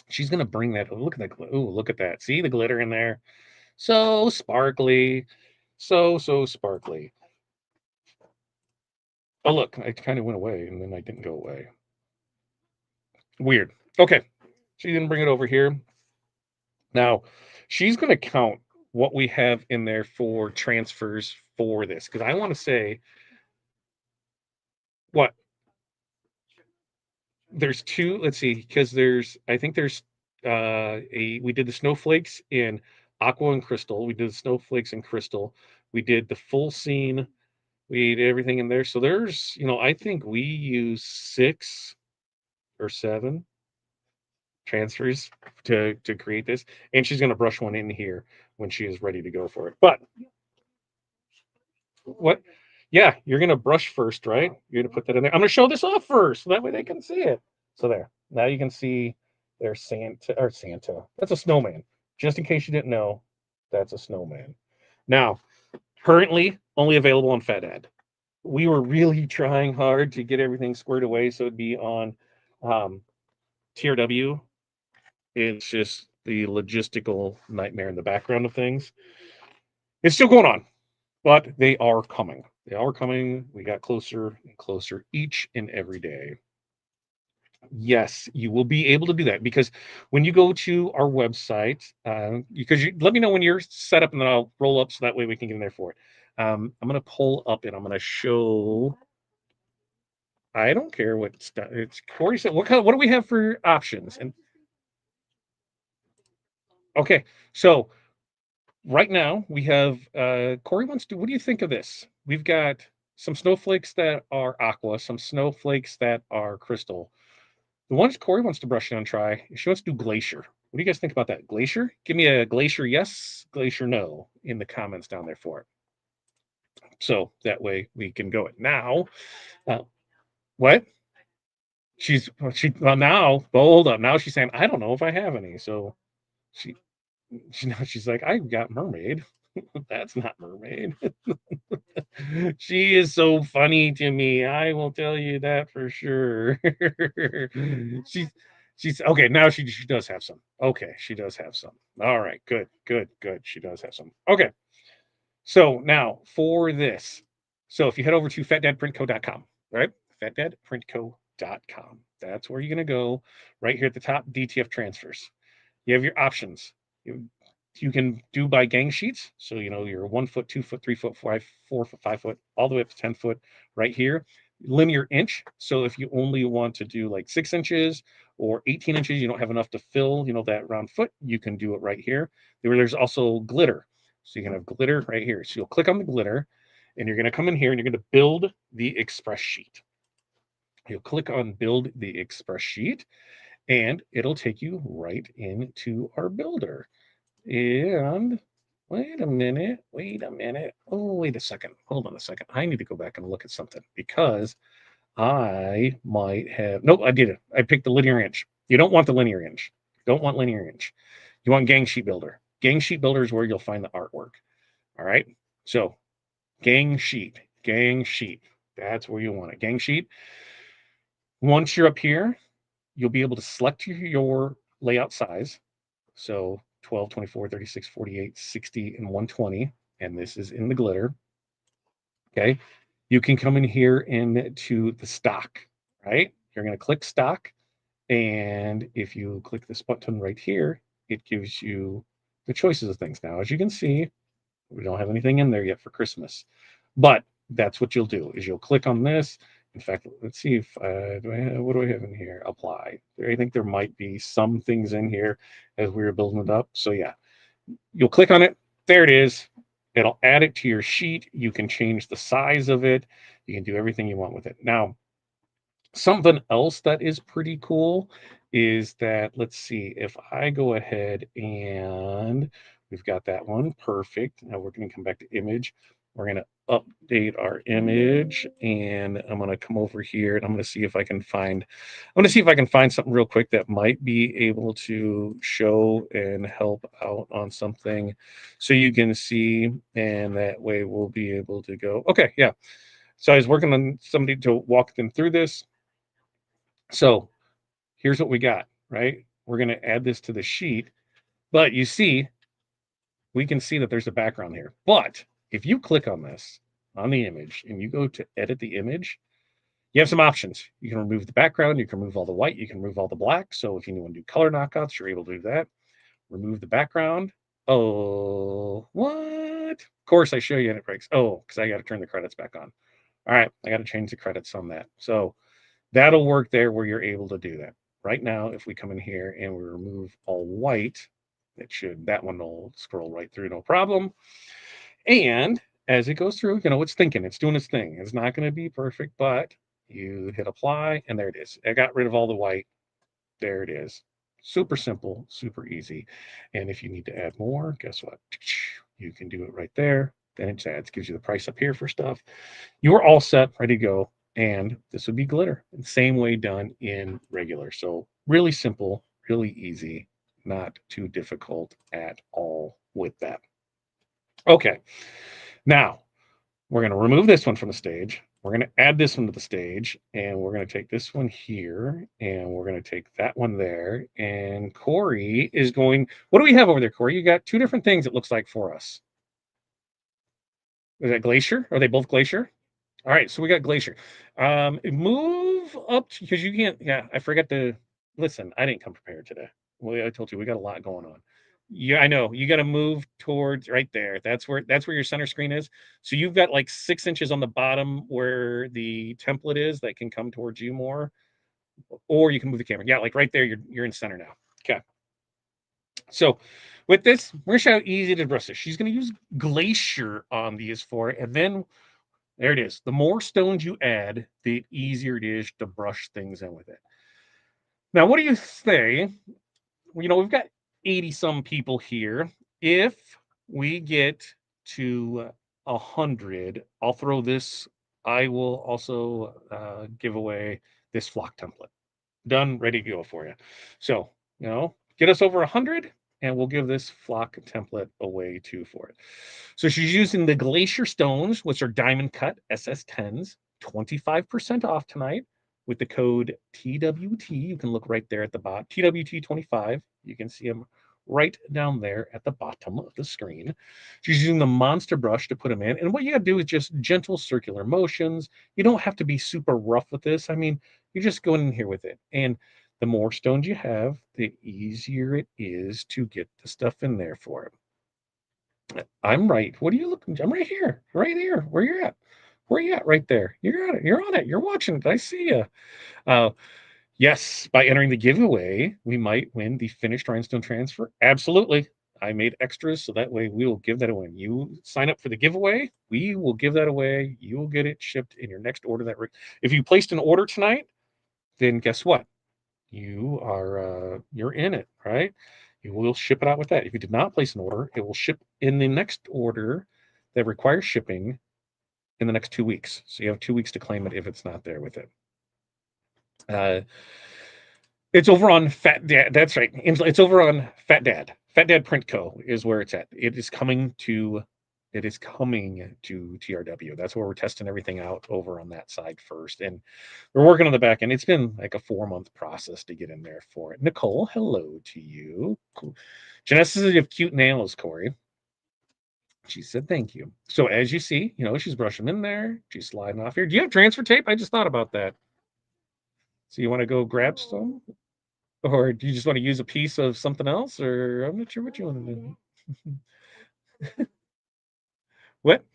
S1: she's gonna bring that. Oh, look at that. Oh, look at that. See the glitter in there? So sparkly. So sparkly. Oh, look, I kind of went away and then I didn't go away. Weird. Okay. She didn't bring it over here. Now, she's going to count what we have in there for transfers for this because I want to say what there's two. Let's see, because I think there's we did the snowflakes in aqua and crystal. We did the snowflakes in crystal. We did the full scene. We did everything in there. So there's, I think we use 6 or 7 transfers to create this, and she's going to brush one in here when she is ready to go for it. But what? Yeah, you're going to brush first, right? You're going to put that in there. I'm going to show this off first, so that way they can see it. So there. Now you can see There's Santa. That's a snowman. Just in case you didn't know, that's a snowman. Now, currently only available on FedEd. We were really trying hard to get everything squared away so it'd be on um, TRW. It's just the logistical nightmare in the background of things. It's still going on, but they are coming. They are coming. We got closer and closer each and every day. Yes, you will be able to do that because when you go to our website, because you let me know when you're set up and then I'll roll up so that way we can get in there for it. I'm going to pull up and I'm going to show. I don't care what stuff. It's Corey said. What do we have for options? And okay, so right now we have Corey wants to. What do you think of this? We've got some snowflakes that are aqua, some snowflakes that are crystal. The ones Corey wants to brush it on try, she wants to do glacier. What do you guys think about that? Glacier? Give me a glacier yes, glacier no in the comments down there for it. So that way we can go it. Now, what? Well now, hold up. Now she's saying, I don't know if I have any. So she now she's like, I got mermaid. That's not mermaid. She is so funny to me. I will tell you that for sure. she's she's okay. Now she does have some. Okay, she does have some. All right, good, good, good. She does have some. Okay, so now for this, so if you head over to fatdadprintco.com, right? Fatdadprintco.com. That's where you're gonna go. Right here at the top, DTF transfers. You have your options. You can do by gang sheets. So, you're 1 foot, 2 foot, 3 foot, 4 foot, 5 foot, all the way up to 10 foot right here. Linear inch. So if you only want to do like 6 inches or 18 inches, you don't have enough to fill, that round foot, you can do it right here. There's also glitter. So you can have glitter right here. So you'll click on the glitter and you're going to come in here and you're going to build the express sheet. You'll click on build the express sheet and it'll take you right into our builder. And wait a minute. Oh, wait a second. Hold on a second. I need to go back and look at something because I might have. Nope, I did it. I picked the linear inch. You don't want the linear inch. Don't want linear inch. You want Gang Sheet Builder. Gang Sheet Builder is where you'll find the artwork. All right. So, Gang Sheet. That's where you want it. Gang Sheet. Once you're up here, you'll be able to select your layout size. So 12, 24, 36, 48, 60, and 120. And this is in the glitter. Okay. You can come in here into the stock, right? You're going to click stock. And if you click this button right here, it gives you the choices of things. Now, as you can see, we don't have anything in there yet for Christmas, but that's what you'll do is you'll click on this. In fact, let's see if what do I have in here? Apply. I think there might be some things in here as we were building it up. So yeah, you'll click on it. There it is. It'll add it to your sheet. You can change the size of it. You can do everything you want with it. Now, something else that is pretty cool is that, let's see, if I go ahead and we've got that one, perfect. Now we're going to come back to image. We're going to update our image and I'm going to come over here and I'm going to see if I can find something real quick that might be able to show and help out on something so you can see, and that way we'll be able to go, okay, yeah. So I was working on somebody to walk them through this. So here's what we got, right? We're going to add this to the sheet, but you see, we can see that there's a background here. But if you click on this on the image and you go to edit the image, you have some options. You can remove the background, you can remove all the white, you can remove all the black. So if you want to do color knockouts, you're able to do that. Remove the background. Oh, what? Of course, I show you and it breaks. Oh, because I got to turn the credits back on. All right, I got to change the credits on that. So that'll work there where you're able to do that. Right now, if we come in here and we remove all white, that one will scroll right through, no problem. And as it goes through, it's thinking, it's doing its thing. It's not going to be perfect, but you hit apply and there it is. I got rid of all the white. There it is. Super simple, super easy. And if you need to add more, guess what? You can do it right there. Then it adds, gives you the price up here for stuff. You are all set, ready to go. And this would be glitter. Same way done in regular. So really simple, really easy, not too difficult at all with that. Okay, now we're going to remove this one from the stage. We're going to add this one to the stage, and we're going to take this one here, and we're going to take that one there. And Corey is going. What do we have over there, Corey? You got two different things, it looks like, for us. Is that Glacier? Are they both Glacier? All right, so we got Glacier. Move up because you can't. Yeah, I forgot to listen. I didn't come prepared today. Well, I told you we got a lot going on. Yeah, I know. You got to move towards right there. That's where your center screen is. So you've got like 6 inches on the bottom where the template is that can come towards you more, or you can move the camera. Yeah, like right there. You're in center now. Okay. So with this, we're gonna show how easy to brush this. She's gonna use Glacier on these for it, and then there it is. The more stones you add, the easier it is to brush things in with it. Now, what do you say? We've got 80 some people here. If we get to 100, I'll throw this. I will also give away this flock template. Done, ready to go for you. So, get us over 100 and we'll give this flock template away too for it. So she's using the Glacier stones, which are diamond cut SS10s, 25% off tonight with the code TWT. You can look right there at the bottom, TWT25. You can see them right down there at the bottom of the screen. She's using the monster brush to put them in. And what you got to do is just gentle circular motions. You don't have to be super rough with this. I mean, you just go in here with it. And the more stones you have, the easier it is to get the stuff in there for it. I'm right. What are you looking? I'm right here, right here. Where you're at? Where you at? Right there. You're at it. You're on it. You're watching it. I see you. Yes, by entering the giveaway, we might win the finished rhinestone transfer. Absolutely. I made extras so that way we will give that away. You sign up for the giveaway, we will give that away. You will get it shipped in your next order. If you placed an order tonight, then guess what? You're in it, right? You will ship it out with that. If you did not place an order, it will ship in the next order that requires shipping in the next 2 weeks. So you have 2 weeks to claim it if it's not there with it. It's over on Fat Dad. That's right. It's over on Fat Dad. Fat Dad Print Co. is where it's at. It is coming to TRW. That's where we're testing everything out over on that side first. And we're working on the back end. It's been like a 4-month process to get in there for it. Nicole, hello to you. Cool. Genesis of cute nails, Corey. She said thank you. So as you see, she's brushing in there. She's sliding off here. Do you have transfer tape? I just thought about that. So you want to go grab some? Or do you just want to use a piece of something else? Or I'm not sure what you want to do. What?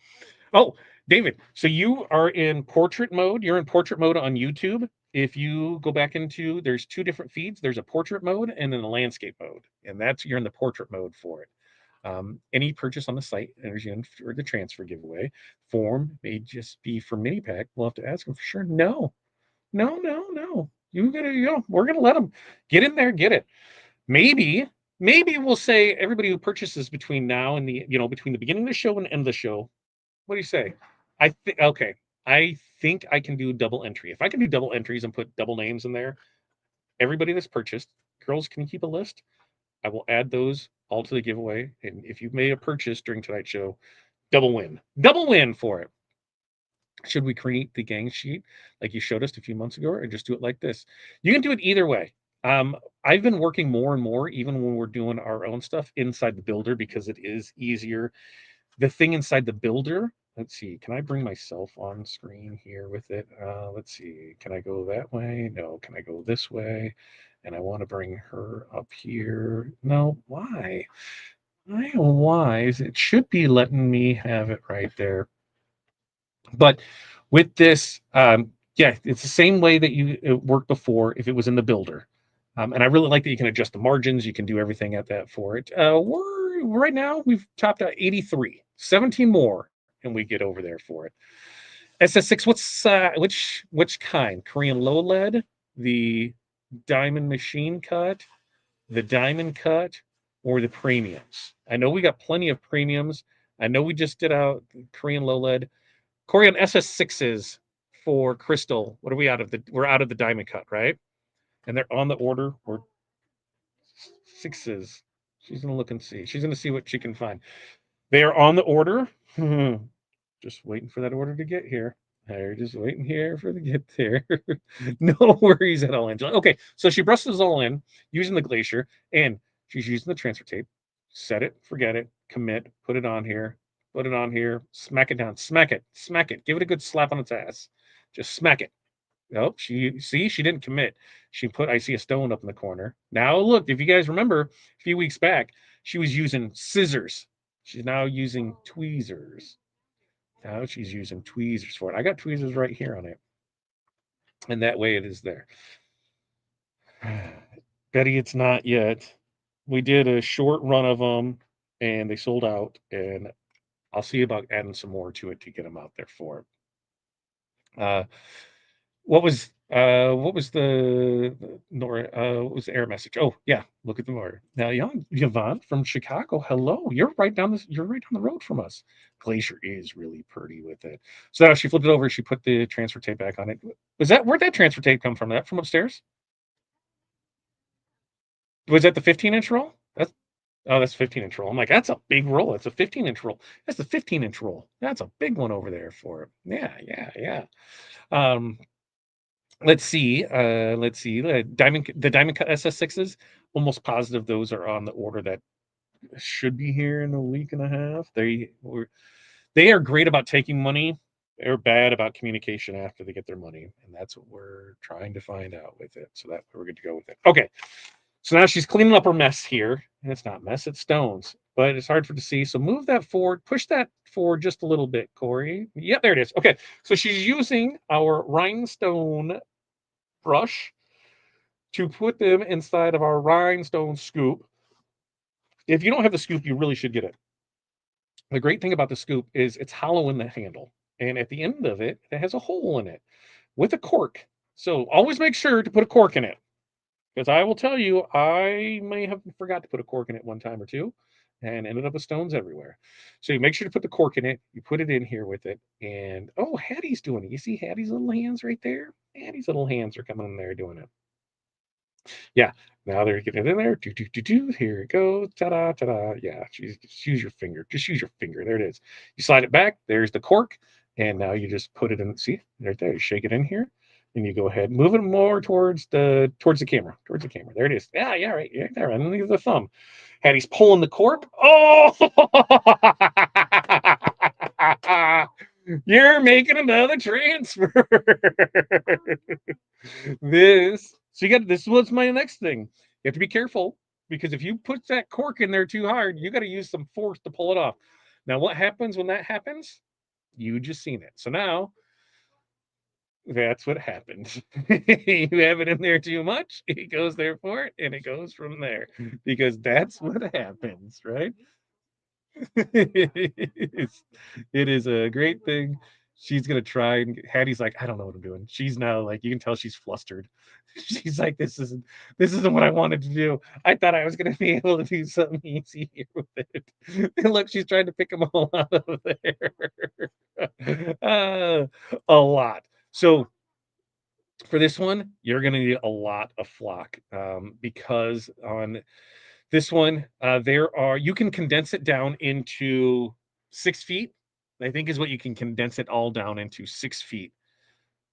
S1: Oh, David, so you are in portrait mode. You're in portrait mode on YouTube. If you go back into, there's 2 different feeds. There's a portrait mode and then a landscape mode. And you're in the portrait mode for it. Any purchase on the site enters you in for the transfer giveaway. Form may just be for mini pack. We'll have to ask them for sure. No. We're gonna let them get in there, get it. Maybe we'll say everybody who purchases between now and between the beginning of the show and end of the show. What do you say? I think I can do double entry. If I can do double entries and put double names in there, everybody that's purchased, girls, can you keep a list? I will add those all to the giveaway. And if you've made a purchase during tonight's show, double win for it. Should we create the gang sheet like you showed us a few months ago, or just do it like this? You can do it either way. I've been working more and more, even when we're doing our own stuff inside the builder, because it is easier. The thing inside the builder, let's see, can I bring myself on screen here with it? Let's see, can I go that way? No, can I go this way? And I want to bring her up here. No, why? I don't know why. It should be letting me have it right there. But with this, yeah, it's the same way that it worked before if it was in the builder. And I really like that you can adjust the margins. You can do everything at that for it. Right now, we've topped out 83, 17 more, and we get over there for it. SS6, which kind? Korean low lead, the diamond machine cut, the diamond cut, or the premiums? I know we got plenty of premiums. I know we just did out Korean low lead. Corey, on SS6s for Crystal, what are we out of? We're out of the diamond cut, right? And they're on the order. 6s. She's gonna look and see. She's gonna see what she can find. They are on the order. Just waiting for that order to get here. They're just waiting here for the get there. No worries at all, Angela. Okay, so she brushes this all in using the glacier, and she's using the transfer tape. Set it, forget it, commit, put it on here, smack it down, smack it, give it a good slap on its ass. Just smack it. Nope, she didn't commit. She put I see a stone up in the corner. Now look, if you guys remember a few weeks back, she was using scissors. She's now using tweezers. Now she's using tweezers for it. I got tweezers right here on it. And that way it is there. Betty, it's not yet. We did a short run of them and they sold out. And I'll see about adding some more to it to get them out there for it. What was the Nora what was the error message? Oh yeah, look at the order. Now Yvonne from Chicago. Hello. You're right down the road from us. Glacier is really pretty with it. So now she flipped it over, she put the transfer tape back on it. Where'd that transfer tape come from? That from upstairs? Was that the 15-inch roll? That's 15-inch roll. I'm like, that's a big roll. It's a 15-inch roll. That's the 15-inch roll. That's a big one over there for it. Yeah. Um, let's see. The diamond cut SS6s. Almost positive those are on the order that should be here in a week and a half. They are great about taking money. They're bad about communication after they get their money, and that's what we're trying to find out with it. So that we're good to go with it. Okay. So now she's cleaning up her mess here. And it's not mess, it's stones. But it's hard for to see. So move that forward. Push that forward just a little bit, Corey. Yeah, there it is. Okay. So she's using our rhinestone brush to put them inside of our rhinestone scoop. If you don't have the scoop, you really should get it. The great thing about the scoop is it's hollow in the handle. And at the end of it, it has a hole in it with a cork. So always make sure to put a cork in it. Because I will tell you, I may have forgot to put a cork in it one time or two and ended up with stones everywhere. So you make sure to put the cork in it. You put it in here with it. And oh, Hattie's doing it. You see Hattie's little hands right there? Hattie's little hands are coming in there doing it. Yeah. Now they're getting in there. Do, do, do, do. Here it goes. Ta-da, ta-da. Yeah. Just use your finger. Just use your finger. There it is. You slide it back. There's the cork. And now you just put it in. See, right there. You shake it in here. And you go ahead, move it more towards the camera. Towards the camera. There it is. Yeah, right. Yeah, there. And leave the thumb. Hattie's pulling the cork. Oh, you're making another transfer. This was my next thing. You have to be careful because if you put that cork in there too hard, you got to use some force to pull it off. Now, what happens when that happens? You just seen it. So now that's what happens. You have it in there too much, it goes there for it, and it goes from there because that's what happens, right? It is a great thing. She's gonna try, and Hattie's like, I don't know what I'm doing. She's now like, you can tell she's flustered. She's like, this isn't what I wanted to do. I thought I was gonna be able to do something easy here with it. And look, she's trying to pick them all out of there. A lot. So for this one, you're going to need a lot of flock because on this one, you can condense it down into 6 feet. I think is what you can condense it all down into 6 feet,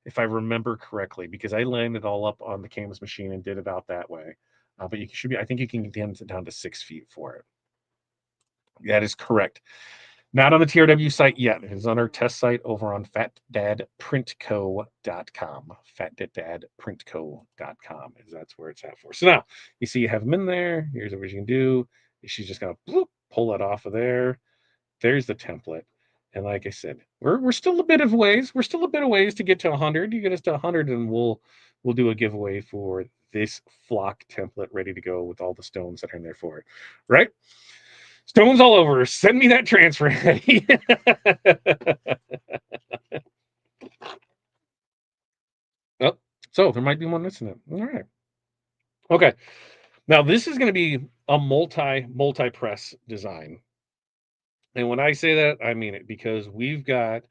S1: if I remember correctly, because I landed all up on the canvas machine and did it out that way. But I think you can condense it down to 6 feet for it. That is correct. Not on the TRW site yet. It is on our test site over on fatdadprintco.com. Fatdadprintco.com is that's where it's at for. So now you see you have them in there. Here's what you can do. She's just gonna pull it off of there. There's the template. And like I said, we're still a bit of ways. We're still a bit of ways to get to 100. You get us to 100, and we'll do a giveaway for this flock template ready to go with all the stones that are in there for it. Right? Stones all over. Send me that transfer. Oh, so there might be one missing it. All right. Okay. Now this is going to be a multi press design. And when I say that, I mean it because we've got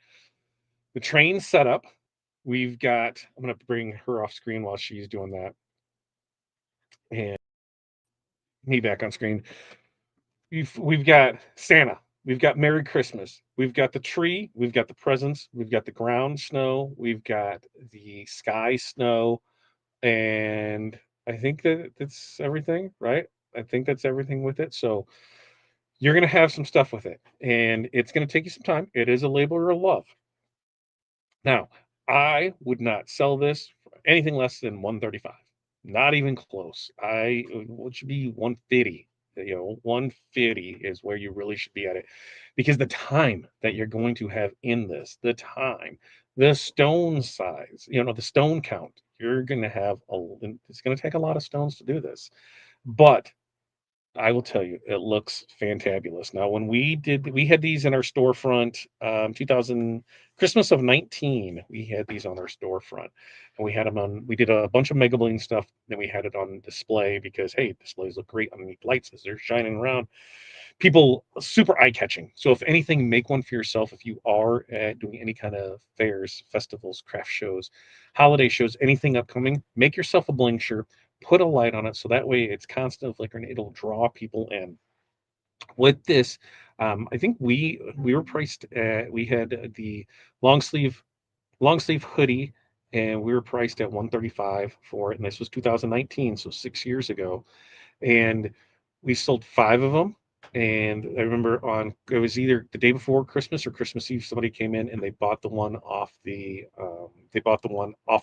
S1: the train set up. I'm going to bring her off screen while she's doing that. And me back on screen. We've got Santa. We've got Merry Christmas. We've got the tree. We've got the presents. We've got the ground snow. We've got the sky snow. And I think that's everything, right? I think that's everything with it. So you're going to have some stuff with it. And it's going to take you some time. It is a labor of love. Now, I would not sell this for anything less than 135. Not even close. It should be 150. 150 is where you really should be at it. Because the time that you're going to have in this, the time, the stone size, the stone count, you're going to have it's going to take a lot of stones to do this. But I will tell you, it looks fantabulous. Now, when we had these in our storefront, 2000 Christmas of 19, we had these on our storefront, and we had them on. We did a bunch of Mega Bling stuff, then we had it on display because hey, displays look great underneath lights as they're shining around. People super eye catching. So if anything, make one for yourself. If you are doing any kind of fairs, festivals, craft shows, holiday shows, anything upcoming, make yourself a Bling shirt, put a light on it so that way it's constant flickering. It'll draw people in. With this, I think we were priced. We had the long sleeve long sleeve hoodie, and we were priced at 135 for it. And this was 2019, so 6 years ago. And we sold 5 of them. And I remember it was either the day before Christmas or Christmas Eve. Somebody came in and they bought the one off the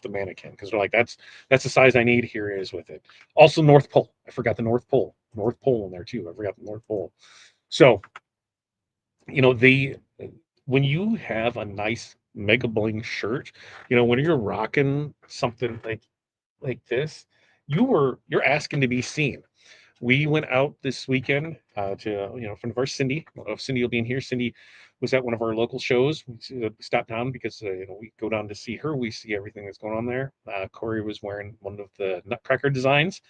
S1: mannequin because they're like, that's the size I need. Here it is with it. Also, North Pole. I forgot the North Pole in there too. I forgot the North Pole. So the when you have a nice Mega Bling shirt, when you're rocking something like this, you're asking to be seen. We went out this weekend to a friend of ours, Cindy. I don't know if Cindy will be in here. Cindy was at one of our local shows. We stopped down because we go down to see her. We see everything that's going on there. Corey was wearing one of the Nutcracker designs,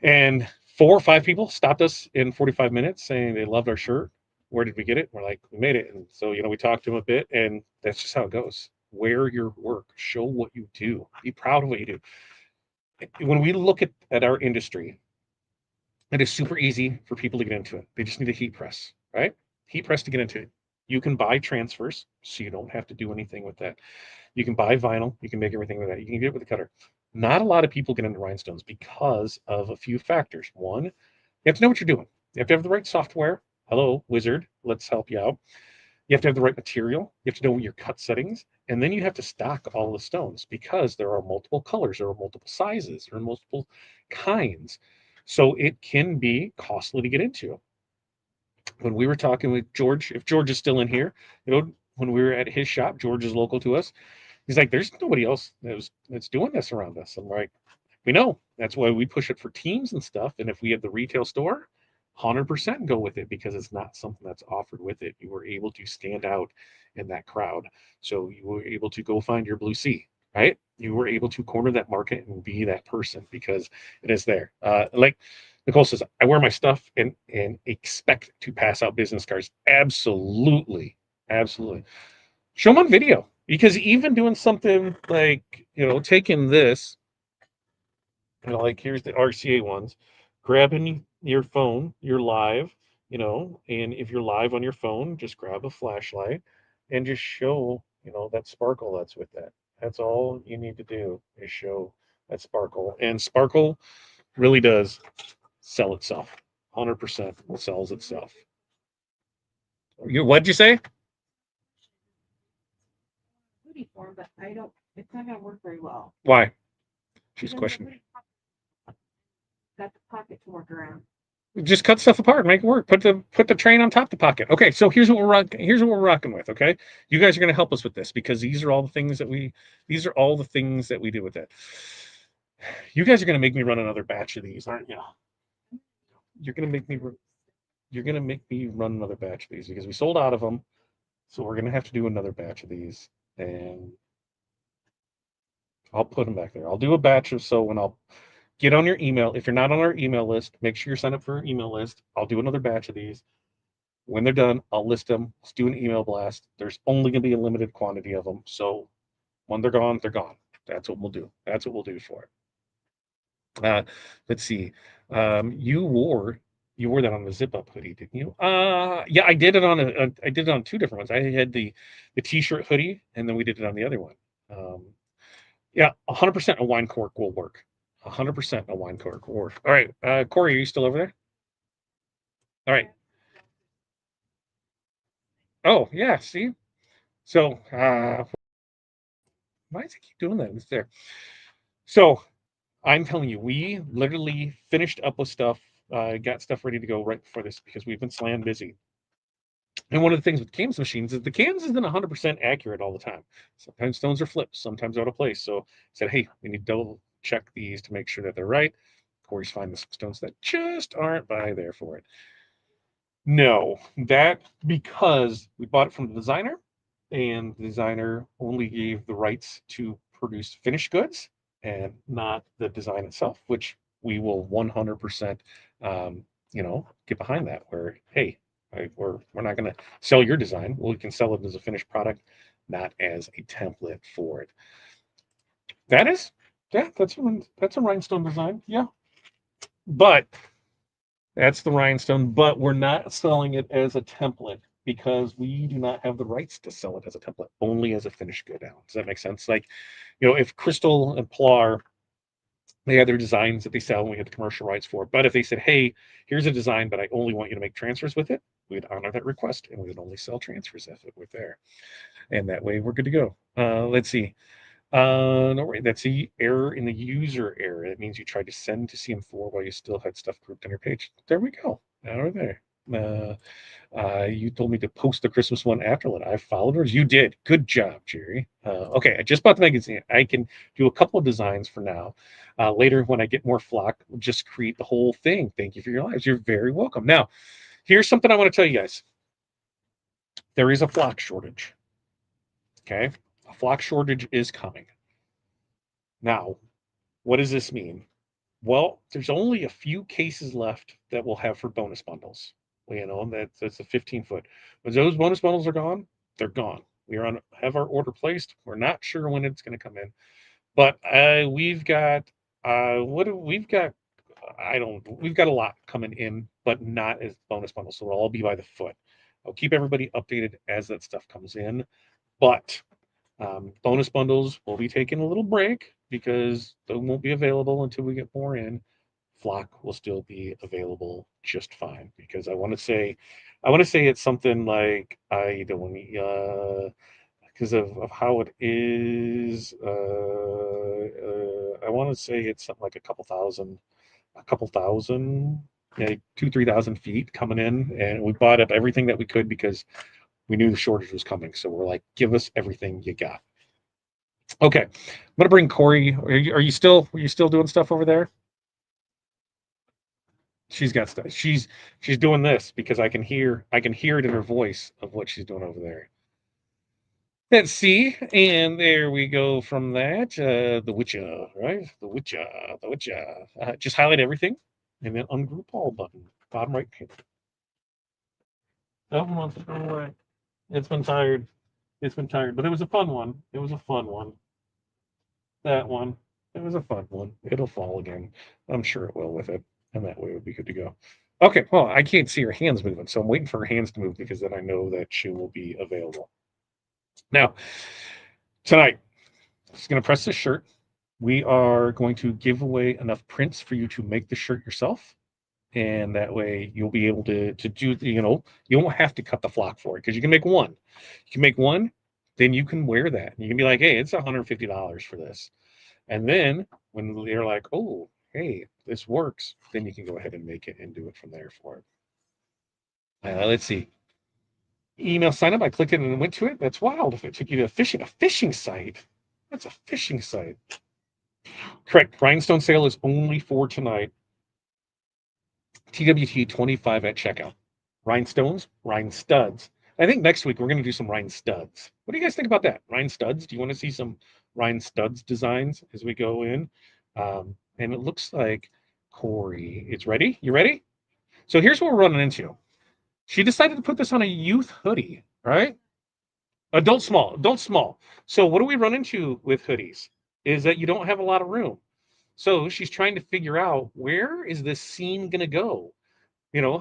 S1: and 4 or 5 people stopped us in 45 minutes saying they loved our shirt. Where did we get it? We're like, we made it. And so we talked to them a bit, and that's just how it goes. Wear your work. Show what you do. Be proud of what you do. When we look at our industry, it is super easy for people to get into it. They just need a heat press, right? Heat press to get into it. You can buy transfers, so you don't have to do anything with that. You can buy vinyl. You can make everything with that. You can get it with a cutter. Not a lot of people get into rhinestones because of a few factors. One, you have to know what you're doing. You have to have the right software. Hello, wizard. Let's help you out. You have to have the right material. You have to know your cut settings. And then you have to stock all the stones because there are multiple colors, there are multiple sizes, there are multiple kinds. So it can be costly to get into. When we were talking with George, if George is still in here, when we were at his shop, George is local to us. He's like, there's nobody else that's doing this around us. I'm like, we know. That's why we push it for teams and stuff. And if we have the retail store, 100% go with it because it's not something that's offered with it. You were able to stand out in that crowd. So you were able to go find your blue sea, right? You were able to corner that market and be that person because it is there. Like Nicole says, I wear my stuff and expect to pass out business cards. Absolutely. Absolutely. Show them on video because even doing something like, taking this, like here's the RCA ones, grabbing your phone, you're live, and if you're live on your phone, just grab a flashlight and just show, that sparkle that's with that. That's all you need to do is show that sparkle. And sparkle really does sell itself. 100% sells itself. What'd you say?
S2: Hoodie form, but it's not gonna work very well.
S1: Why? She's questioning.
S2: Got the pocket to work around.
S1: Just cut stuff apart, make it work. Put the train on top of the pocket. Okay, so here's what we're rocking with. Okay, you guys are going to help us with this because these are all the things that we do with it. You guys are going to make me run another batch of these, aren't you? You're going to make me. You're going to make me run another batch of these because we sold out of them, so we're going to have to do another batch of these, and I'll put them back there. I'll do a batch of so when I'll get on your email. If you're not on our email list, make sure you're signed up for our email list. I'll do another batch of these. When they're done, I'll list them. Let's do an email blast. There's only going to be a limited quantity of them. So when they're gone, they're gone. That's what we'll do. That's what we'll do for it. Let's see. You wore that on the zip up hoodie, didn't you? Yeah, I did it on I did it on two different ones. I had the t-shirt hoodie, and then we did it on the other one. Yeah, 100% a wine cork will work. 100% a wine cork will work. All right, Corey, are you still over there? All right. Oh yeah, see. So why does it keep doing that? It's there. So I'm telling you, we literally finished up with stuff, got stuff ready to go right before this because we've been slam busy. And one of the things with CAMS machines is the CAMS isn't 100% accurate all the time. Sometimes stones are flipped, sometimes out of place. So I said, hey, we need to double check these to make sure that they're right. Corey's finding some stones that just aren't by there for it. No, that because we bought it from the designer, and the designer only gave the rights to produce finished goods and not the design itself, which we will 100%, get behind that. Where hey, we're not going to sell your design. We can sell it as a finished product, not as a template for it. That is, yeah, that's a rhinestone design, yeah, but that's the rhinestone, but we're not selling it as a template because we do not have the rights to sell it as a template, only as a finished good out. Does that make sense? Like, if Crystal and Pilar, they had their designs that they sell and we had the commercial rights for it. But if they said, hey, here's a design, but I only want you to make transfers with it, we'd honor that request and we would only sell transfers if it were there. And that way we're good to go. Let's see. No, right. That's the error in the user error. It means you tried to send to CM4 while you still had stuff grouped on your page. There we go. Now we're there. You told me to post the Christmas one after that. I followed yours. You did. Good job, Jerry. Okay, I just bought the magazine. I can do a couple of designs for now. Later, when I get more flock, we'll just create the whole thing. Thank you for your lives. You're very welcome. Now, here's something I want to tell you guys. There is a flock shortage. Okay, a flock shortage is coming. Now, what does this mean? Well, there's only a few cases left that we'll have for bonus bundles. That's a 15-foot. When those bonus bundles are gone, they're gone. We are on have our order placed. We're not sure when it's going to come in, but we've got what do we've got? I don't. We've got a lot coming in, but not as bonus bundles. So it'll all be by the foot. I'll keep everybody updated as that stuff comes in, but bonus bundles will be taking a little break because they won't be available until we get more in. Flock will still be available just fine because I want to say it's something like I don't because of how it is. I want to say it's something like a couple thousand, yeah, 3,000 feet coming in, and we bought up everything that we could because we knew the shortage was coming. So we're like, give us everything you got. Okay, I'm gonna bring Corey. Are you still doing stuff over there? She's got stuff. She's doing this because I can hear it in her voice of what she's doing over there. Let's see, and there we go from that. The Witcher, right? The Witcher. Just highlight everything, and then ungroup all button, bottom right hand. That one wants to go away. It's been tired. It's been tired, but it was a fun one. It was a fun one. That one. It was a fun one. It'll fall again. I'm sure it will with it. And that way it would be good to go. Okay, well, I can't see her hands moving, so I'm waiting for her hands to move because then I know that she will be available. Now, tonight, she's going to press this shirt. We are going to give away enough prints for you to make the shirt yourself. And that way you'll be able to do, you won't have to cut the flock for it because you can make one. You can make one, then you can wear that. You can be like, hey, it's $150 for this. And then when they're like, oh, hey, this works, then you can go ahead and make it and do it from there for it. Let's see. Email sign up. I clicked it and went to it. That's wild. If it took you to a fishing site. That's a fishing site. Correct. Rhinestone sale is only for tonight. TWT 25 at checkout. Rhinestones, rhinestuds. I think next week we're going to do some rhinestuds. What do you guys think about that? Rhinestuds? Do you want to see some rhinestuds designs as we go in? And it looks like Corey is ready. You ready? So here's what we're running into. She decided to put this on a youth hoodie, right? Adult small, adult small. So what do we run into with hoodies? Is that you don't have a lot of room. So she's trying to figure out, where is this scene going to go?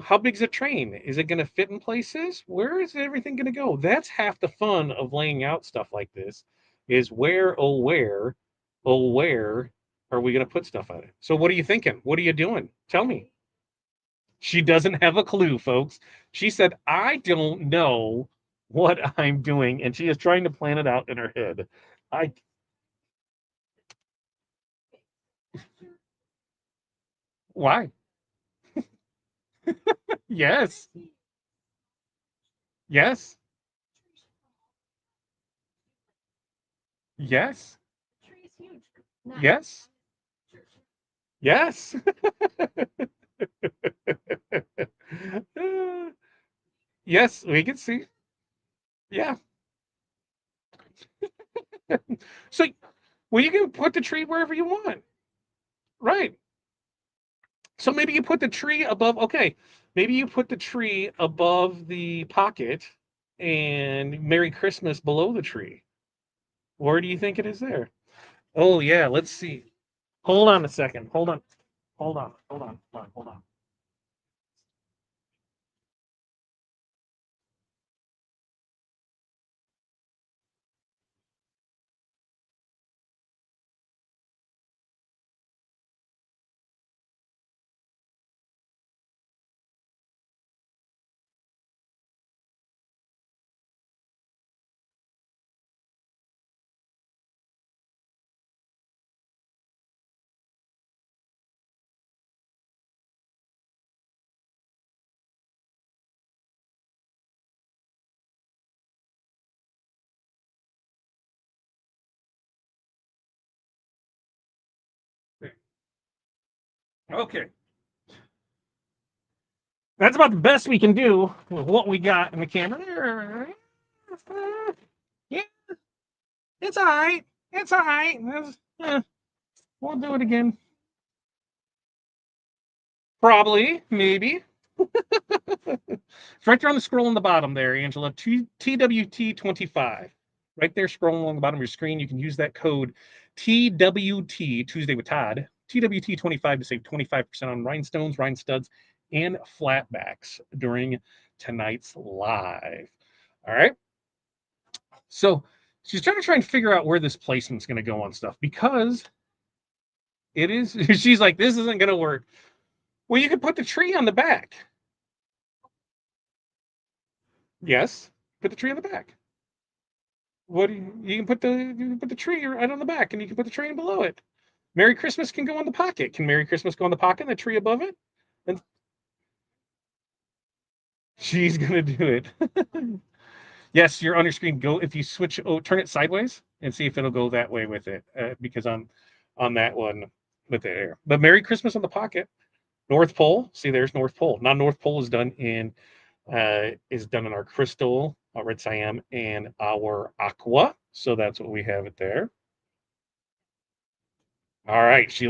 S1: How big's a train? Is it going to fit in places? Where is everything going to go? That's half the fun of laying out stuff like this, is where are we going to put stuff on it? So what are you thinking? What are you doing? Tell me. She doesn't have a clue, folks. She said, I don't know what I'm doing, and she is trying to plan it out in her head. I Why? Yes. Yes. Yes. Yes. Yes. Yes, we can see. Yeah. So, well, you can put the tree wherever you want. Right. So maybe you put the tree above, okay, maybe you put the tree above the pocket and Merry Christmas below the tree. Where do you think it is there? Oh, yeah, let's see. Hold on a second. Hold on. Hold on. Hold on. Hold on. Hold on. Okay. That's about the best we can do with what we got in the camera. Yeah, it's all right. It's all right. We'll do it again. Probably, maybe. It's right there on the scroll on the bottom there, Angela. TWT25. Right there, scrolling along the bottom of your screen. You can use that code TWT, Tuesday with Todd, TWT25 to save 25% on rhinestones, rhinestuds, and flatbacks during tonight's live. All right. So she's trying to figure out where this placement's going to go on stuff, because it is, she's like, this isn't going to work. Well, you could put the tree on the back. Yes, put the tree on the back. What do you can put the tree right on the back, and you can put the train below it. Merry Christmas can go on the pocket. Can Merry Christmas go on the pocket and the tree above it? And she's gonna do it. Yes, you're on your screen. Go, if you switch, turn it sideways and see if it'll go that way with it. Because on that one with the air. But Merry Christmas on the pocket. North Pole. See, there's North Pole. Now North Pole is done in our crystal, our red cyan, and our aqua. So that's what we have it there. All right, she's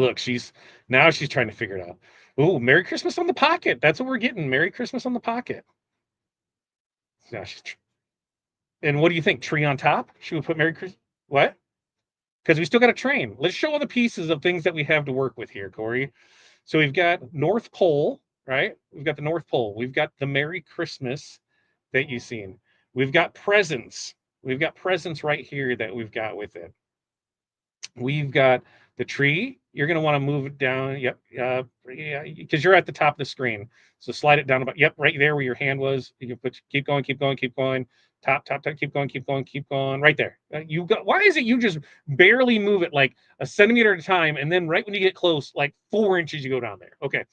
S1: trying to figure it out. Oh, Merry Christmas on the pocket. That's what we're getting. Merry Christmas on the pocket. Now and what do you think? Tree on top? Should we put Merry Christmas? What? Because we still got a train. Let's show all the pieces of things that we have to work with here, Corey. So we've got North Pole, right? We've got the North Pole. We've got the Merry Christmas that you've seen. We've got presents. We've got presents right here that we've got with it. We've got the tree. You're going to want to move it down. Yep. Yeah, because you're at the top of the screen. So slide it down about, yep, right there where your hand was. You can keep going, keep going, keep going. Top, top, top, keep going, keep going, keep going. Right there. Why is it you just barely move it like a centimeter at a time, and then right when you get close, like 4 inches, you go down there? Okay.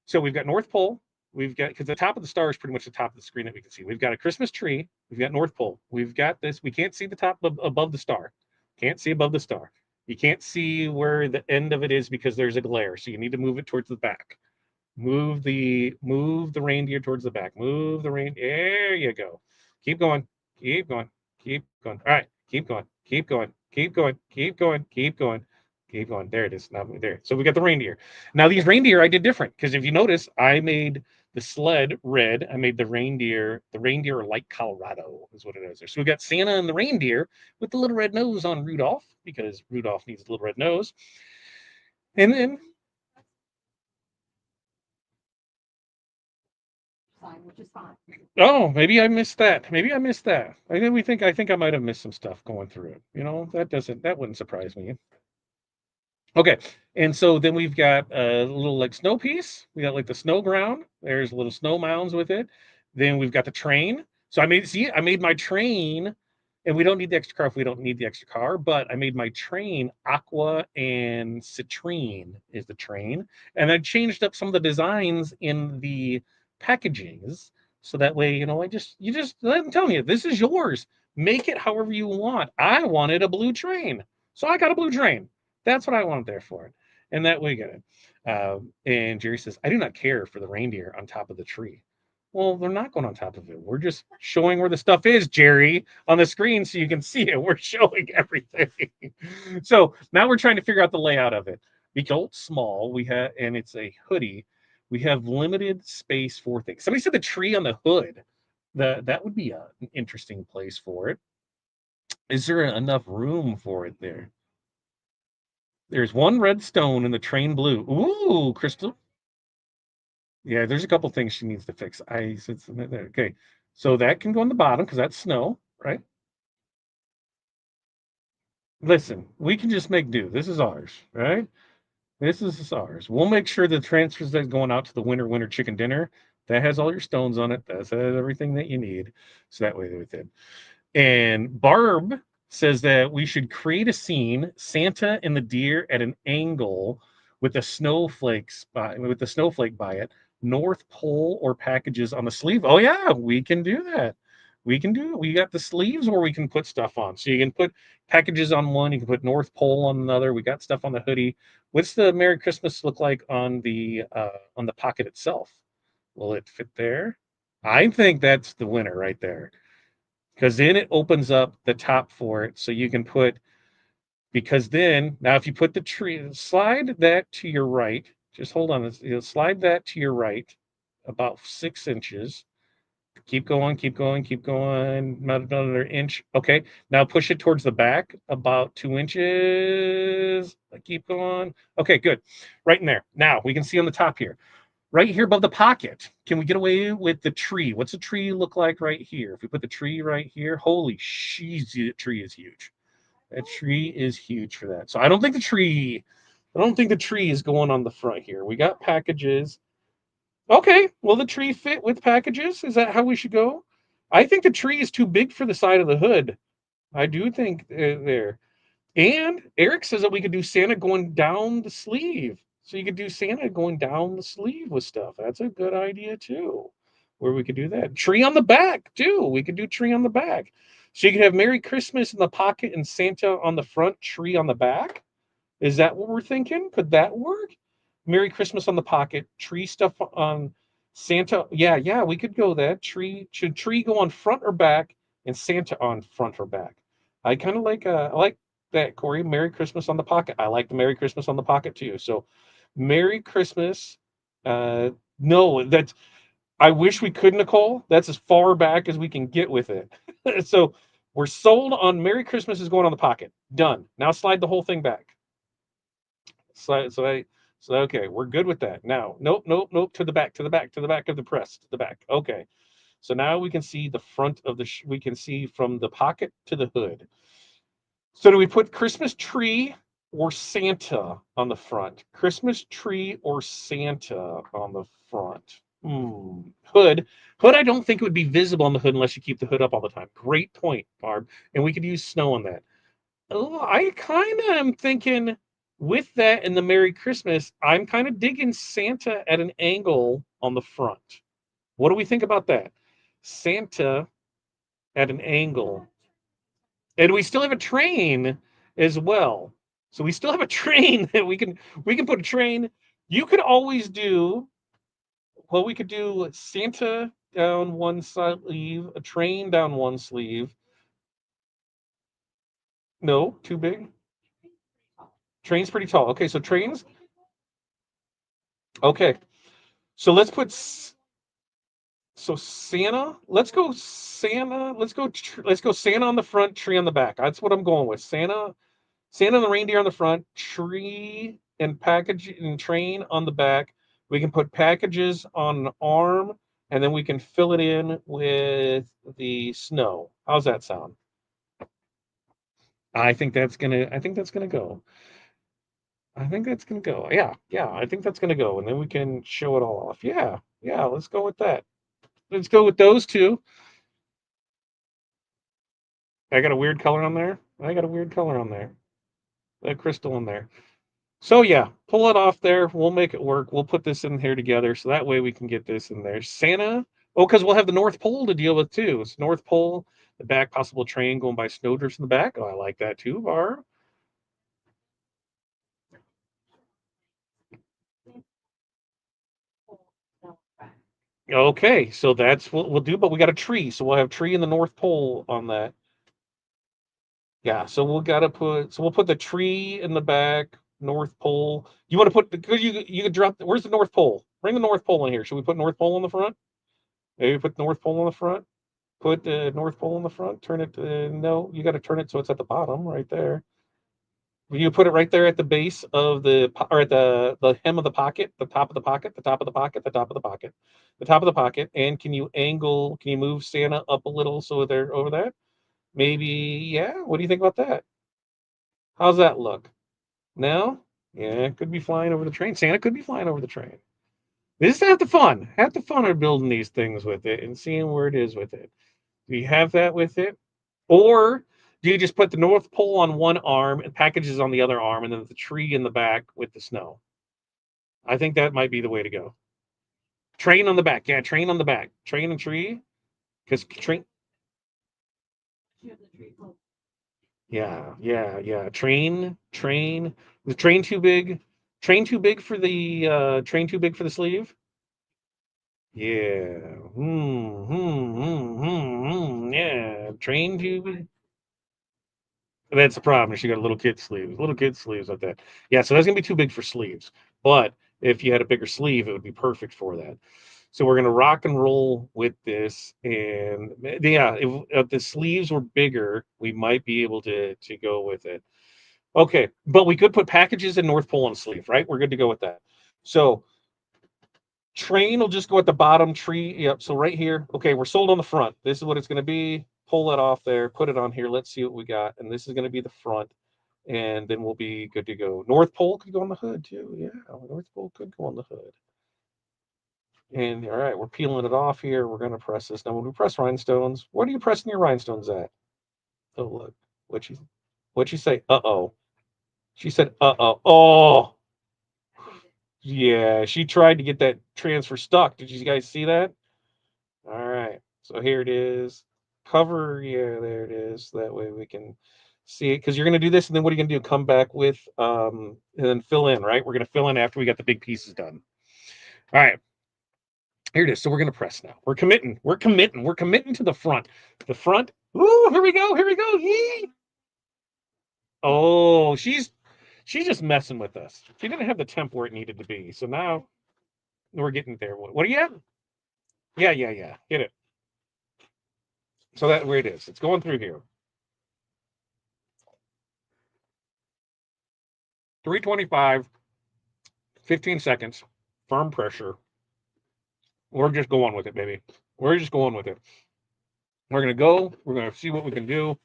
S1: So we've got North Pole. We've got, because the top of the star is pretty much the top of the screen that we can see. We've got a Christmas tree. We've got North Pole. We've got this. We can't see the top above the star. Can't see above the star. You can't see where the end of it is because there's a glare. So you need to move it towards the back. Move the reindeer towards the back. Move the reindeer. There you go. Keep going. Keep going. Keep going. All right. Keep going. Keep going. Keep going. Keep going. Keep going. Keep going. There it is. Now there. So we got the reindeer. Now these reindeer I did different, because if you notice, I made the sled red. I made the reindeer like Colorado is what it is. So we got Santa and the reindeer with the little red nose on Rudolph, because Rudolph needs a little red nose. And
S2: which is fine.
S1: oh, maybe I missed that. Maybe I missed that. I think I might have missed some stuff going through it. That wouldn't surprise me. Okay, and so then we've got a little like snow piece. We got like the snow ground. There's little snow mounds with it. Then we've got the train. So I made my train, and we don't need the extra car if we don't need the extra car. But I made my train aqua and citrine is the train, and I changed up some of the designs in the packagings so that way I'm telling you this is yours. Make it however you want. I wanted a blue train, so I got a blue train. That's what I want there for it. And that we get it. And Jerry says, I do not care for the reindeer on top of the tree. Well, they're not going on top of it. We're just showing where the stuff is, Jerry, on the screen so you can see it. We're showing everything. So now we're trying to figure out the layout of it. Because it's small, and it's a hoodie. We have limited space for things. Somebody said the tree on the hood. That would be an interesting place for it. Is there enough room for it there? There's one red stone in the train blue. Ooh, crystal. Yeah, there's a couple things she needs to fix. Okay. So that can go on the bottom because that's snow, right? Listen, we can just make do. This is ours, right? This is ours. We'll make sure the transfers that's going out to the winter chicken dinner that has all your stones on it. That has everything that you need. So that way with it. And Barb says that we should create a scene, Santa and the deer at an angle with the snowflake by it, North Pole or packages on the sleeve. Oh yeah, we can do that. We can do it. We got the sleeves where we can put stuff on. So you can put packages on one, you can put North Pole on another. We got stuff on the hoodie. What's the Merry Christmas look like on the pocket itself? Will it fit there? I think that's the winner right there because then it opens up the top for it so you can put because then now if you put the tree slide that to your right, just hold on, slide that to your right about 6 inches. Keep going, keep going, keep going, not another inch. Okay, now push it towards the back about 2 inches. Keep going. Okay, good, right in there. Now we can see on the top here, right here above the pocket. Can we get away with the tree? What's the tree look like right here? If we put the tree right here, holy sheesh, the tree is huge. That tree is huge for that. So I don't think the tree is going on the front here. We got packages. Okay, will the tree fit with packages? Is that how we should go? I think the tree is too big for the side of the hood. I do think there. And Eric says that we could do Santa going down the sleeve. So you could do Santa going down the sleeve with stuff. That's a good idea too. Where we could do that. Tree on the back too. We could do tree on the back. So you could have Merry Christmas in the pocket and Santa on the front, tree on the back. Is that what we're thinking? Could that work? Merry Christmas on the pocket, tree stuff on Santa. Yeah, yeah, we could go that. Should tree go on front or back and Santa on front or back? I like that, Corey. Merry Christmas on the pocket. I like the Merry Christmas on the pocket too. So Merry Christmas. Uh no, that's I wish we could, Nicole. That's as far back as we can get with it. So we're sold on Merry Christmas is going on the pocket. Done. Now slide the whole thing back. So so I so okay, we're good with that. Now, nope, nope, nope, to the back, to the back, to the back of the press, to the back. Okay. So now we can see the front of we can see from the pocket to the hood. So do we put Christmas tree or Santa on the front? Christmas tree or Santa on the front? Hood. Hood, I don't think it would be visible on the hood unless you keep the hood up all the time. Great point, Barb. And we could use snow on that. Oh, I kind of am thinking with that and the Merry Christmas, I'm kind of digging Santa at an angle on the front. What do we think about that? Santa at an angle. And we still have a train as well. So we still have a train that we can put a train. You could always do we could do Santa down one sleeve, a train down one sleeve. No, too big. Train's pretty tall. Okay, so trains. Okay, so Santa. Let's go Santa. Let's go Santa on the front, tree on the back. That's what I'm going with. Santa and the reindeer on the front, tree and package and train on the back. We can put packages on an arm, and then we can fill it in with the snow. How's that sound? I think that's gonna. I think that's gonna go. I think that's gonna go. Yeah, yeah. I think that's gonna go, and then we can show it all off. Yeah, yeah. Let's go with that. Let's go with those two. I got a weird color on there. I got a weird color on there. That crystal in there. So yeah, pull it off there. We'll make it work. We'll put this in here together so that way we can get this in there. Santa. Oh, because we'll have the North Pole to deal with too. It's North Pole, the back possible train going by snowdrifts in the back. Oh, I like that too, Var. Okay, so that's what we'll do, but we got a tree, so we'll have tree in the North Pole on that. Yeah, so we'll put the tree in the back, North Pole. You want to put because you could drop where's the North Pole? Bring the North Pole in here. Should we put North Pole on the front? Maybe put North Pole on the front. Put the North Pole in the front. Turn it. No, you got to turn it so it's at the bottom, right there. You put it right there at the base of or at the hem of the pocket, the top of the pocket, the top of the pocket, the top of the pocket, the top of the pocket. And can you angle? Can you move Santa up a little so they're over there? Maybe. Yeah. What do you think about that? How's that look? No? Yeah, it could be flying over the train. Santa could be flying over the train. This is half the fun. Half the fun of building these things with it and seeing where it is with it. Do you have that with it? Or do you just put the North Pole on one arm and packages on the other arm and then the tree in the back with the snow? I think that might be the way to go. Train on the back. Yeah, train on the back. Train and tree. Because train. Yeah, yeah, yeah. Train. The train too big? Train too big for the train too big for the sleeve? Yeah. Yeah. Train too big. That's the problem. She got a little kid sleeves, little kid sleeves like that. Yeah, so that's gonna be too big for sleeves. But if you had a bigger sleeve, it would be perfect for that. So we're gonna rock and roll with this, and yeah, if the sleeves were bigger, we might be able to go with it. Okay, but we could put packages in North Pole on the sleeve, right? We're good to go with that. So train will just go at the bottom tree. Yep. So right here. Okay, we're sold on the front. This is what it's going to be. Pull that off there. Put it on here. Let's see what we got. And this is going to be the front. And then we'll be good to go. North Pole could go on the hood too. Yeah, North Pole could go on the hood. And all right, we're peeling it off here. We're going to press this. Now, when we press rhinestones, what are you pressing your rhinestones at? Oh, look. What'd she say? Uh-oh. She said, uh-oh. Oh, yeah. She tried to get that transfer stuck. Did you guys see that? All right. So here it is. Cover. Yeah, there it is. That way we can see it. Because you're going to do this, and then what are you going to do? Come back with, and then fill in, right? We're going to fill in after we got the big pieces done. All right. Here it is. So we're going to press now. We're committing. We're committing. We're committing to the front. The front. Ooh, here we go. Here we go. Yee. Oh, she's just messing with us. She didn't have the temp where it needed to be. So now we're getting there. What are you at? Yeah, yeah, yeah. Hit it. So that where it is. It's going through here. 325, 15 seconds, firm pressure. We're just going with it, baby. We're just going with it. We're going to go. We're going to see what we can do.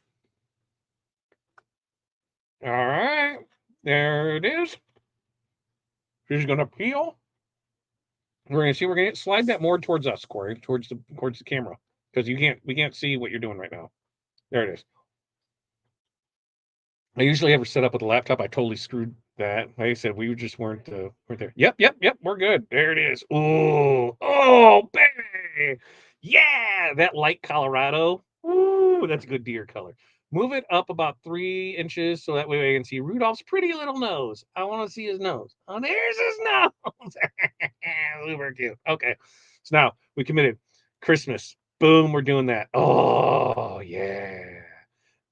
S1: All right. There it is. She's going to peel. We're going to see. We're going to slide that more towards us, Corey, towards the camera, because we can't see what you're doing right now. There it is. I usually have her set up with a laptop. I totally screwed that. Like I said, we just weren't there. Yep, yep, yep. We're good. There it is. Oh, baby. Yeah, that light Colorado. Ooh, that's a good deer color. Move it up about 3 inches so that way I can see Rudolph's pretty little nose. I want to see his nose. Oh, there's his nose. Super cute. Okay. So now we committed Christmas. Boom, we're doing that. Oh, yeah.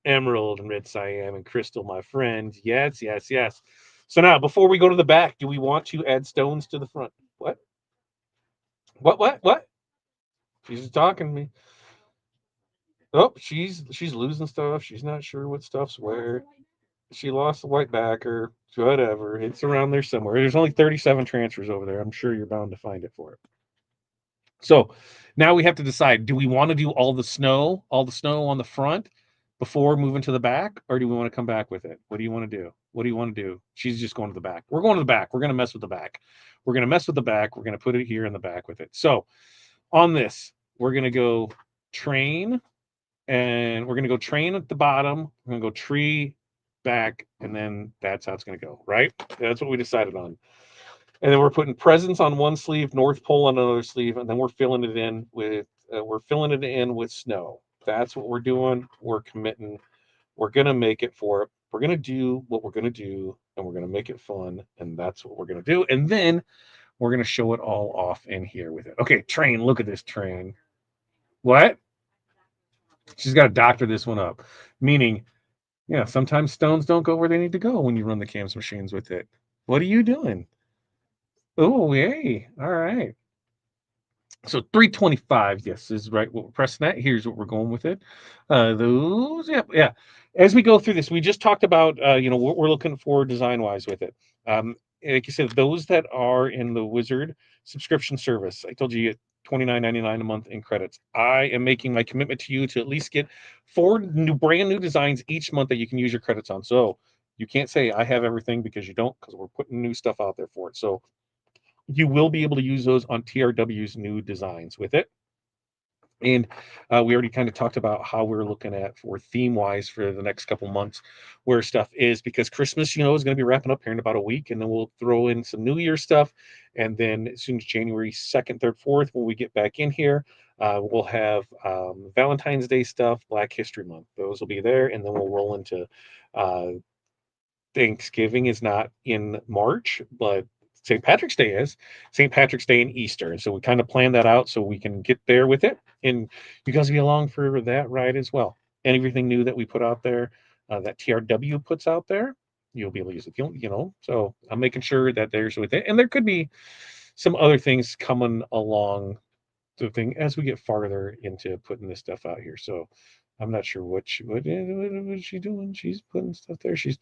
S1: Emerald and red cyan and crystal, my friend. Yes, yes, yes. So now, before we go to the back, do we want to add stones to the front? What? What? She's talking to me. Oh, she's losing stuff. She's not sure what stuff's where. She lost the white backer, whatever. It's around there somewhere. There's only 37 transfers over there. I'm sure you're bound to find it for it. So now we have to decide, do we want to do all the snow on the front before moving to the back, or do we want to come back with it? What do you want to do? What do you want to do? She's just going to the back. We're going to the back. We're going to mess with the back. We're going to mess with the back. We're going to put it here in the back with it. So on this, we're going to go train, and we're going to go train at the bottom. We're going to go tree back, and then that's how it's going to go, right? That's what we decided on. And then we're putting presents on one sleeve, North Pole on another sleeve, and then we're filling it in with snow. That's what we're doing. We're committing. We're gonna make it for it. We're gonna do what we're gonna do, and we're gonna make it fun, and that's what we're gonna do. And then we're gonna show it all off in here with it. Okay, train. Look at this train. What? She's got to doctor this one up, meaning, yeah, sometimes stones don't go where they need to go when you run the cams machines with it. What are you doing? Oh, yay. All right. So 325, yes, is right. What we're pressing that. Here's what we're going with it. Those, yeah. As we go through this, we just talked about, what we're looking for design-wise with it. Like you said, those that are in the Wizard subscription service, I told you get $29.99 a month in credits. I am making my commitment to you to at least get 4 brand new designs each month that you can use your credits on. So you can't say I have everything, because you don't, because we're putting new stuff out there for it. So you will be able to use those on TRW's new designs with it. And we already kind of talked about how we're looking at for theme wise for the next couple months where stuff is, because Christmas, is going to be wrapping up here in about a week. And then we'll throw in some New Year stuff. And then as soon as January 2nd, 3rd, 4th, when we get back in here, we'll have Valentine's Day stuff, Black History Month. Those will be there. And then we'll roll into uh, Thanksgiving is not in March, but St. Patrick's Day is. St. Patrick's Day and Easter. And so we kind of plan that out so we can get there with it. And you guys be along for that ride as well. And everything new that we put out there, that TRW puts out there, you'll be able to use it. So I'm making sure that there's with it. And there could be some other things coming along the thing as we get farther into putting this stuff out here. So I'm not sure what is she doing. She's putting stuff there. She's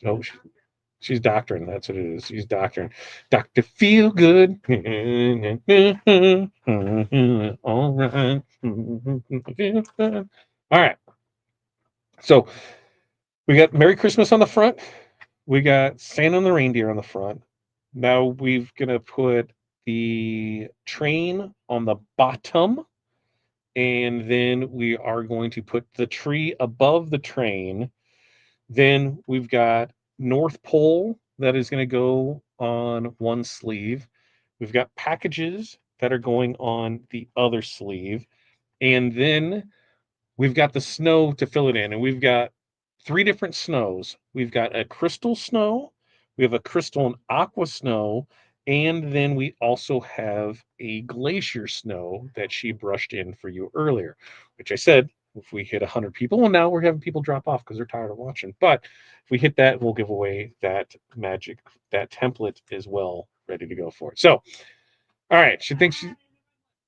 S1: doctoring. That's what it is. She's doctoring. Dr. Feel Good. All right. All right. So we got Merry Christmas on the front. We got Santa and the Reindeer on the front. Now we're gonna put the train on the bottom, and then we are going to put the tree above the train. Then we've got North Pole that is going to go on one sleeve. We've got packages that are going on the other sleeve. And then we've got the snow to fill it in. And we've got 3 different snows. We've got a crystal snow, we have a crystal and aqua snow, and then we also have a glacier snow that she brushed in for you earlier, which I said if we hit 100 people, well, now we're having people drop off because they're tired of watching. But if we hit that, we'll give away that template as well, ready to go for it. So, all right,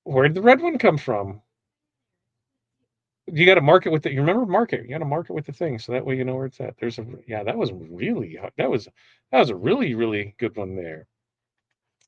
S1: where did the red one come from? You got to mark it with the. You remember mark it. You got to mark it with the thing, so that way you know where it's at. That was a really really good one there.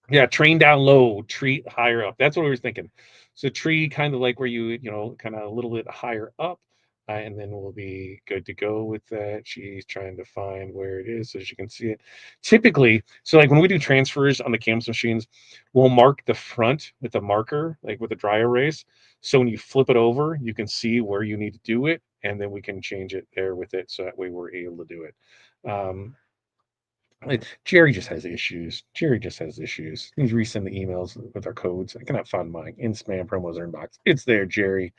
S1: Yeah, train down low, tree higher up. That's what we were thinking. So tree kind of like where kind of a little bit higher up, and then we'll be good to go with that. She's trying to find where it is so she can see it. Typically, so like when we do transfers on the CAMS machines, we'll mark the front with a marker, like with a dry erase. So when you flip it over, you can see where you need to do it, and then we can change it there with it. So that way we're able to do it. Jerry just has issues. He's resend the emails with our codes. I cannot find mine in spam promos or inbox. It's there, Jerry.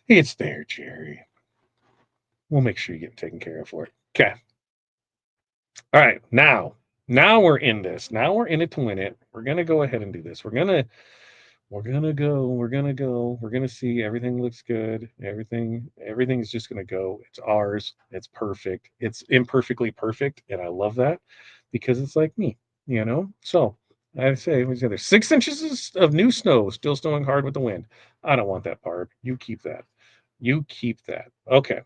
S1: It's there, Jerry. We'll make sure you get taken care of for it. Okay. All right. Now we're in this. Now we're in it to win it. We're gonna go ahead and do this. We're gonna go. We're gonna see everything looks good. Everything's just gonna go. It's ours. It's perfect. It's imperfectly perfect, and I love that because it's like me. So I say, what's the other 6 inches of new snow still snowing hard with the wind. I don't want that part. You keep that. Okay.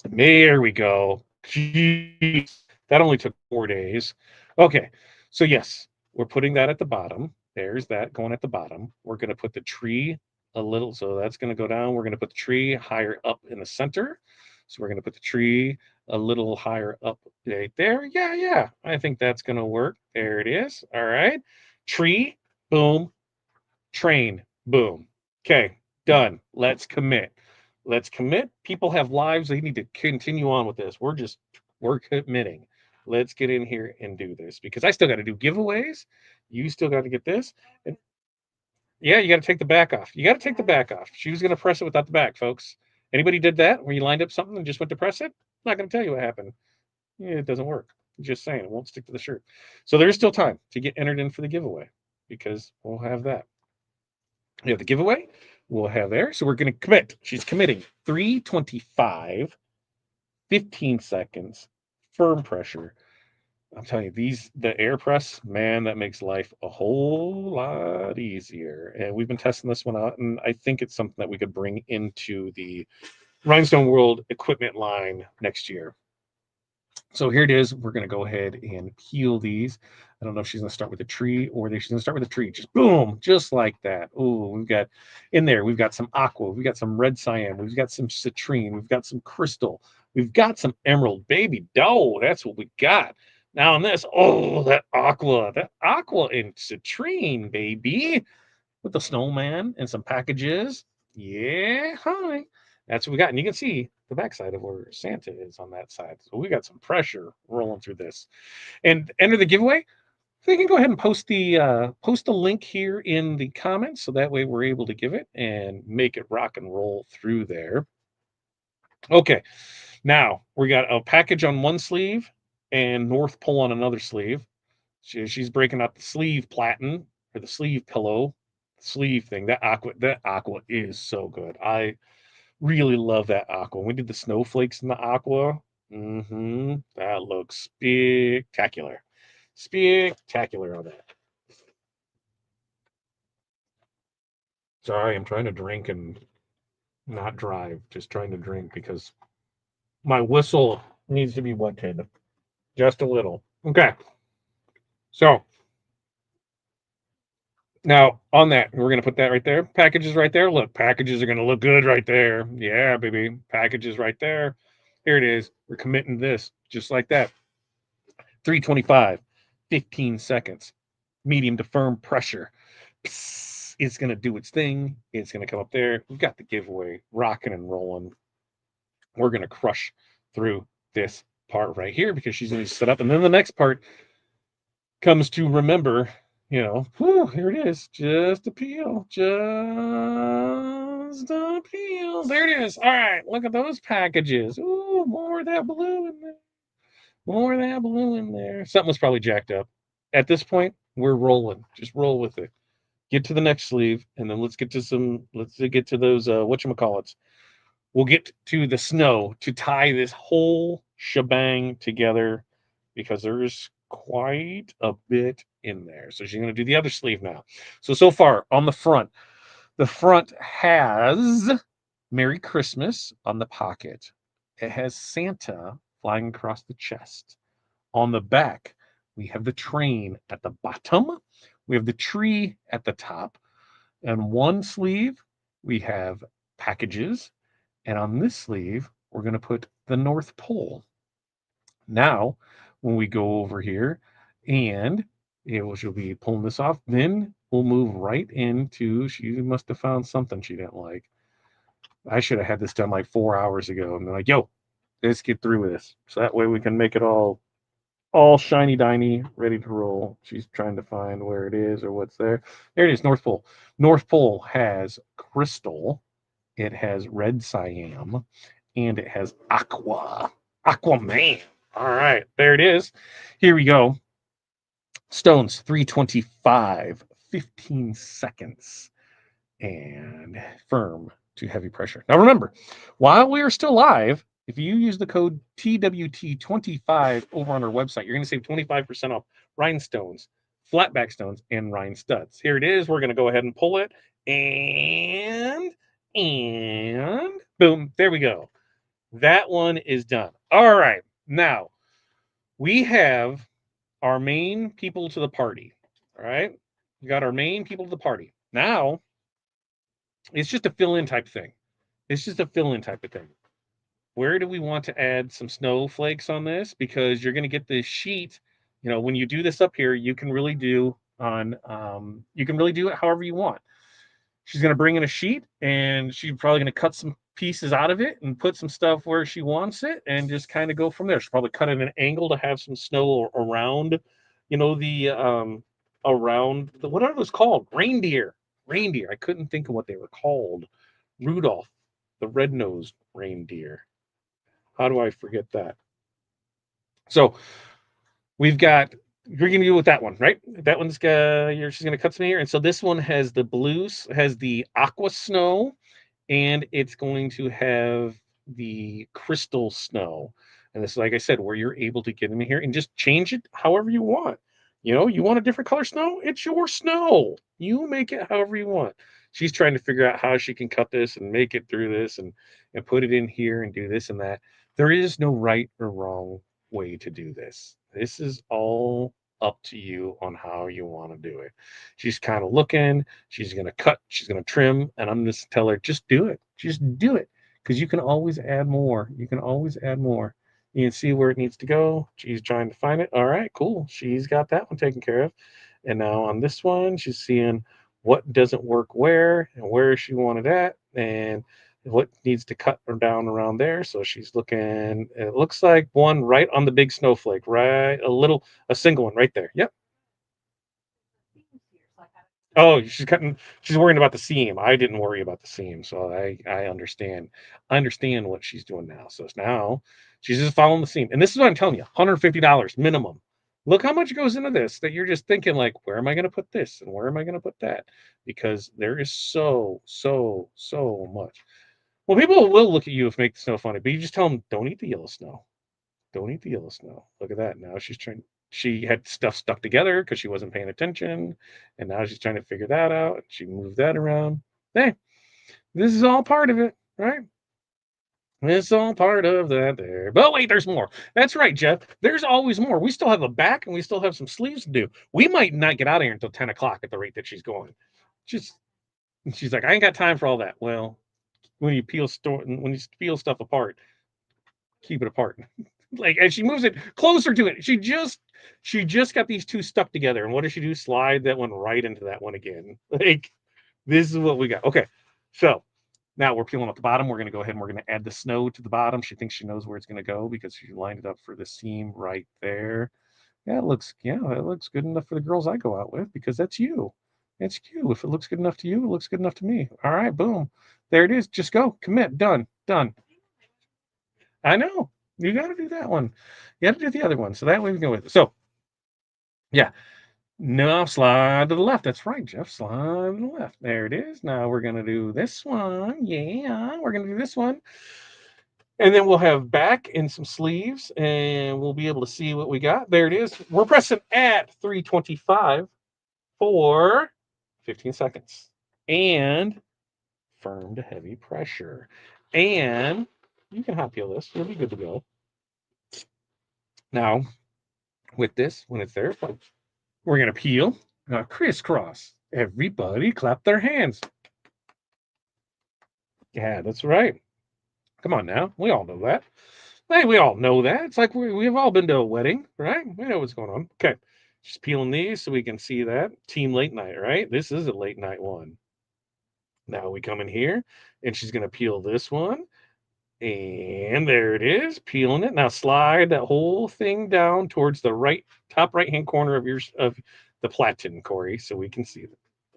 S1: There we go. Jeez, that only took 4 days. Okay, so yes, we're putting that at the bottom. There's that going at the bottom. We're gonna put the tree a little, so that's gonna go down. We're gonna put the tree higher up in the center. So we're gonna put the tree a little higher up right there. Yeah, yeah, I think that's gonna work. There it is. All right. Tree, boom, train, boom. Okay, done. Let's commit. Let's commit. People have lives. They need to continue on with this. We're committing. Let's get in here and do this because I still got to do giveaways. You still got to get this. And yeah, you got to take the back off. You got to take the back off. She was going to press it without the back, folks. Anybody did that where you lined up something and just went to press it? I'm not going to tell you what happened. Yeah, it doesn't work. Just saying, it won't stick to the shirt. So there's still time to get entered in for the giveaway because we'll have that. We have the giveaway. We'll have there. So we're going to commit. She's committing 325, 15 seconds, firm pressure. I'm telling you, the air press, man, that makes life a whole lot easier. And we've been testing this one out, and I think it's something that we could bring into the Rhinestone World equipment line next year. So here it is. We're going to go ahead and peel these. I don't know if she's going to start with a tree or she's going to start with a tree. Just boom, just like that. Oh, we've got in there, we've got some aqua, we've got some red cyan, we've got some citrine, we've got some crystal, we've got some emerald. Baby dough, that's what we got. Now on this, oh, that aqua and citrine, baby, with the snowman and some packages. Yeah, honey. That's what we got. And you can see the backside of where Santa is on that side. So we got some pressure rolling through this. And enter the giveaway. So you can go ahead and post the link here in the comments. So that way we're able to give it and make it rock and roll through there. Okay. Now we got a package on one sleeve and North Pole on another sleeve. She's breaking out the sleeve platen or the sleeve pillow sleeve thing. That aqua is so good. I really love that aqua. We did the snowflakes in the aqua. That looks spectacular. Spectacular on that. Sorry, I'm trying to drink and not drive. Just trying to drink because my whistle needs to be wetted just a little. Okay. So now on that, we're gonna put that right there. Packages right there. Look, packages are gonna look good right there. Yeah, baby. Packages right there. Here it is. We're committing this just like that. 325, 15 seconds. Medium to firm pressure. Psst, it's gonna do its thing. It's gonna come up there. We've got the giveaway rocking and rolling. We're gonna crush through this part right here because she's gonna set up. And then the next part comes to remember, whew, here it is. Just a peel. Just a peel. There it is. All right, look at those packages. Ooh, more of that blue in there. More of that blue in there. Something was probably jacked up. At this point, we're rolling. Just roll with it. Get to the next sleeve, and then let's get to those whatchamacallits. We'll get to the snow to tie this whole shebang together because there's quite a bit in there. So she's going to do the other sleeve now. So far on the front has Merry Christmas on the pocket. It has Santa flying across the chest. On the back, we have the train at the bottom. We have the tree at the top. And one sleeve, we have packages. And on this sleeve, we're going to put the North Pole. Now, when we go over here and she'll be pulling this off, then we'll move right into, she must have found something she didn't like. I should have had this done like 4 hours ago. And they're like, yo, let's get through with this. So that way we can make it all shiny diny, ready to roll. She's trying to find where it is or what's there. There it is, North Pole. North Pole has crystal, it has red cyan, and it has aqua. Aquaman. All right, there it is. Here we go. Stones, 325, 15 seconds, and firm to heavy pressure. Now remember, while we are still live, if you use the code TWT25 over on our website, you're going to save 25% off rhinestones, flatback stones, and rhine studs. Here it is. We're going to go ahead and pull it, and boom, there we go. That one is done. All right. Now, we have our main people to the party. All right. We got our main people to the party. Now, it's just a fill in type thing. It's just a fill in type of thing. Where do we want to add some snowflakes on this? Because you're going to get this sheet. You know, when you do this up here, you can really do you can really do it however you want. She's going to bring in a sheet and she's probably going to cut some pieces out of it and put some stuff where she wants it and just kind of go from there. She'll probably cut it at an angle to have some snow around, you know, the around the, what are those called? Reindeer. Reindeer. I couldn't think of what they were called. Rudolph, the red-nosed reindeer. How do I forget that? So we've got, you're going to do with that one, right? That one's she's going to cut some here. And so this one has the blues, has the aqua snow, and it's going to have the crystal snow. And this, like I said, where you're able to get in here and just change it however you want. You know, you want a different color snow? It's your snow. You make it however you want. She's trying to figure out how she can cut this and make it through this and put it in here and do this and that. There is no right or wrong way to do this. This is all up to you on how you want to do it. She's kind of looking, she's going to cut, she's going to trim, and I'm just tell her, just do it. Just do it. Because you can always add more. You can always add more. You can see where it needs to go. She's trying to find it. All right, cool. She's got that one taken care of. And now on this one, she's seeing what doesn't work where and where she wanted at and what needs to cut her down around there. So she's looking, it looks like one right on the big snowflake, right? A single one right there. Yep. Oh, she's worrying about the seam. I didn't worry about the seam. So I understand. I understand what she's doing now. So now she's just following the seam. And this is what I'm telling you, $150 minimum. Look how much goes into this that you're just thinking like, where am I going to put this and where am I going to put that? Because there is so much. Well, people will look at you if make the snow funny, but you just tell them, don't eat the yellow snow. Don't eat the yellow snow. Look at that. Now she's trying. She had stuff stuck together because she wasn't paying attention, and now she's trying to figure that out. She moved that around. Hey, this is all part of it, right? It's all part of that there. But wait, there's more. That's right, Jeff. There's always more. We still have a back and we still have some sleeves to do. We might not get out of here until 10 o'clock at the rate that she's going. Just she's like, I ain't got time for all that. Well, when you peel stuff apart, keep it apart. Like, and she moves it closer to it. She just got these two stuck together. And what does she do? Slide that one right into that one again. Like, this is what we got. Okay. So now we're peeling up the bottom. We're going to go ahead and we're going to add the snow to the bottom. She thinks she knows where it's going to go because she lined it up for the seam right there. That looks good enough for the girls I go out with because that's you. It's you. If it looks good enough to you, it looks good enough to me. All right, boom. There it is. Just go. Commit. Done. Done. I know. You got to do that one. You got to do the other one. So that way we can go with it. So, yeah. Now slide to the left. That's right, Jeff. Slide to the left. There it is. Now we're going to do this one. Yeah, we're going to do this one. And then we'll have back and some sleeves, and we'll be able to see what we got. There it is. We're pressing at 325 for 15 seconds. And firm to heavy pressure. And you can hot peel this. You'll be good to go. Now, with this, when it's there, we're going to peel, crisscross. Everybody clap their hands. Yeah, that's right. Come on now. We all know that. Hey, we all know that. It's like we've all been to a wedding, right? We know what's going on. Okay. Just peeling these so we can see that. Team late night, right? This is a late night one. Now we come in here, and she's going to peel this one. And there it is, peeling it. Now slide that whole thing down towards the top right hand corner of the platen, Corey, so we can see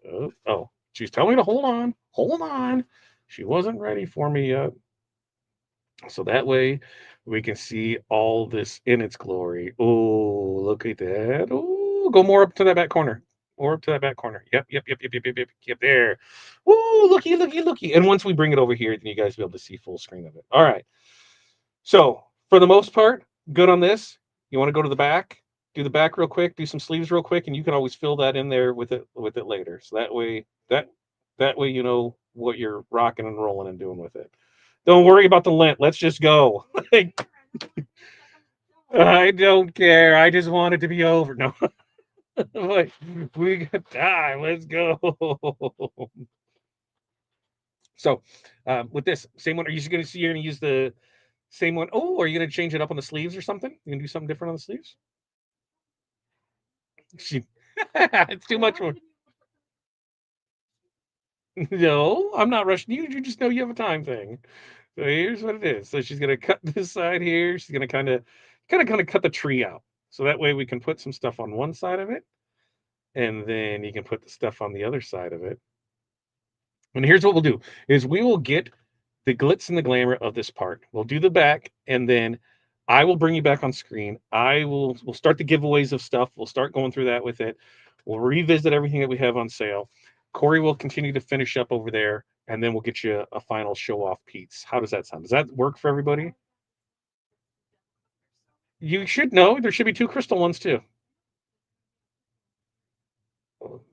S1: it. Oh, she's telling me to hold on. Hold on. She wasn't ready for me yet. So that way we can see all this in its glory. Oh, look at that. Oh, go more up to that back corner. More up to that back corner. Yep. There. Woo, looky. And once we bring it over here, then you guys will be able to see full screen of it. All right. So for the most part, good on this. You want to go to the back, do the back real quick, do some sleeves real quick, and you can always fill that in there with it later. So that way you know what you're rocking and rolling and doing with it. Don't worry about the lint. Let's just go. I don't care. I just want it to be over. No. Like, we got time. Let's go. So, with this same one, are you just going to see? You're going to use the same one. Oh, are you going to change it up on the sleeves or something? You going to do something different on the sleeves? She, it's too much more. No, I'm not rushing you. You just know you have a time thing. So here's what it is. So she's going to cut this side here. She's going to kind of cut the tree out. So that way we can put some stuff on one side of it, and then you can put the stuff on the other side of it. And here's what we'll do is we will get the glitz and the glamour of this part. We'll do the back, and then I will bring you back on screen. We'll start the giveaways of stuff. We'll start going through that with it. We'll revisit everything that we have on sale. Corey will continue to finish up over there, and then we'll get you a final show off piece. How does that sound? Does that work for everybody? You should know there should be two crystal ones too.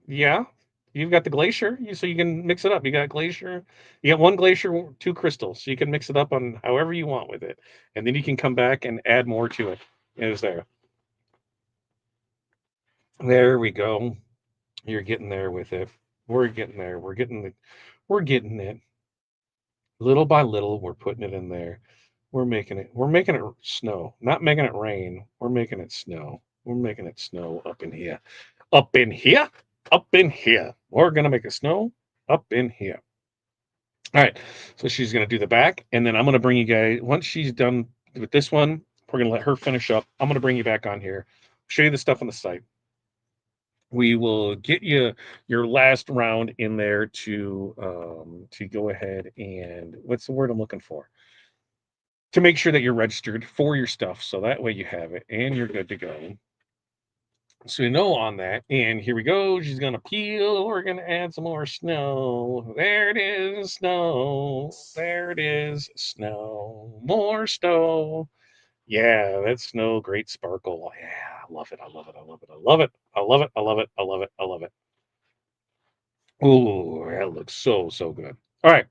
S1: Yeah, you've got the glacier, so you can mix it up. You got glacier, you got one glacier, two crystals, so you can mix it up on however you want with it, and then you can come back and add more to it. Is there? There we go. You're getting there with it. We're getting there. We're getting it. Little by little, we're putting it in there. We're making it snow. Not making it rain. We're making it snow. We're making it snow up in here. Up in here. Up in here. We're gonna make it snow up in here. All right. So she's gonna do the back, and then I'm gonna bring you guys once she's done with this one, we're gonna let her finish up. I'm gonna bring you back on here, show you the stuff on the site. We will get you your last round in there to go ahead and what's the word I'm looking for? To make sure that you're registered for your stuff, so that way you have it and you're good to go. So you know on that, and here we go. She's gonna peel. We're gonna add some more snow. There it is, snow. There it is, snow. More snow. Yeah, that snow, great sparkle. Yeah, I love it. I love it. I love it. I love it. I love it. I love it. I love it. I love it. Oh, that looks so good. All right.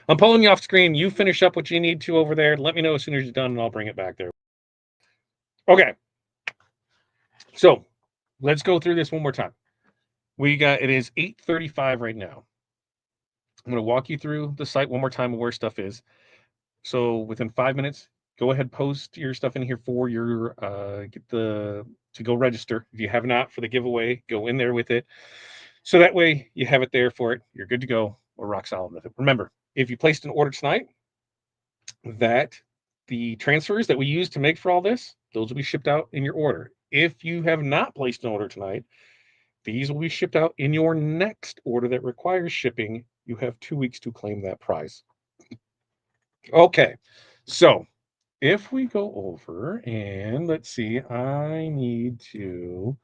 S1: I'm pulling you off screen. You finish up what you need to over there. Let me know as soon as you're done, and I'll bring it back there. Okay. So let's go through this one more time. It is 8:35 right now. I'm going to walk you through the site one more time of where stuff is. So within 5 minutes, go ahead, post your stuff in here for your to go register. If you have not for the giveaway, go in there with it. So that way you have it there for it. You're good to go. We're rock solid with it. Remember, if you placed an order tonight, that the transfers that we use to make for all this, those will be shipped out in your order. If you have not placed an order tonight, these will be shipped out in your next order that requires shipping. You have 2 weeks to claim that prize. Okay, so if we go over and let's see, I need to,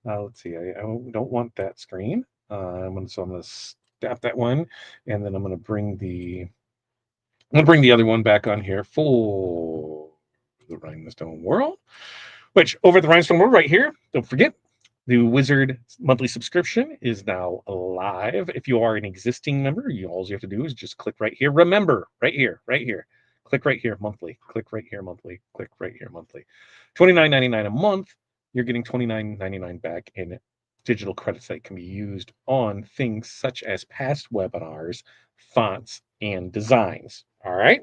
S1: let's see, I don't want that screen. So I'm going to stop that one, and then I'm going to bring the other one back on here for the Rhinestone World, which over at the Rhinestone World right here, don't forget, the Wizard monthly subscription is now live. If you are an existing member, all you have to do is just click right here. Remember, right here, right here. Click right here, monthly. Click right here, monthly. Click right here, monthly. $29.99 a month. You're getting $29.99 back in digital credits that can be used on things such as past webinars, fonts, and designs. All right.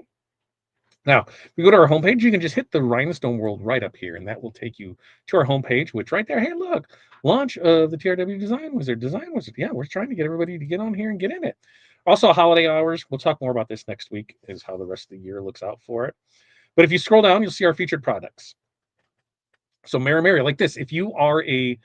S1: Now, if you go to our homepage, you can just hit the Rhinestone World right up here, and that will take you to our homepage, which right there, hey, look, launch of the TRW Design Wizard. Design Wizard. Yeah, we're trying to get everybody to get on here and get in it. Also, holiday hours. We'll talk more about this next week, is how the rest of the year looks out for it. But if you scroll down, you'll see our featured products. So Mary, like this, if you are a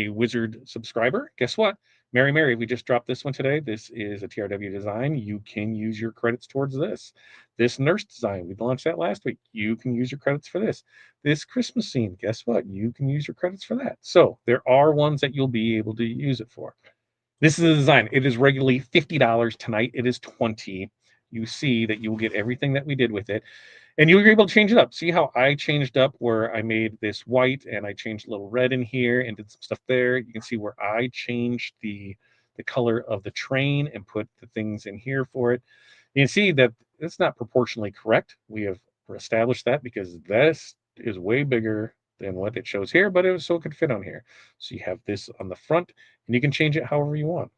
S1: Wizard subscriber, guess what? Mary, we just dropped this one today. This is a TRW design. You can use your credits towards this. This nurse design, we launched that last week. You can use your credits for this. This Christmas scene, guess what? You can use your credits for that. So there are ones that you'll be able to use it for. This is a design. It is regularly $50. Tonight it is $20. You see that you will get everything that we did with it. And you were able to change it up. See how I changed up where I made this white and I changed a little red in here and did some stuff there. You can see where I changed the color of the train and put the things in here for it. You can see that it's not proportionally correct. We have establish that because this is way bigger than what it shows here, but it was so it could fit on here. So you have this on the front, and you can change it however you want.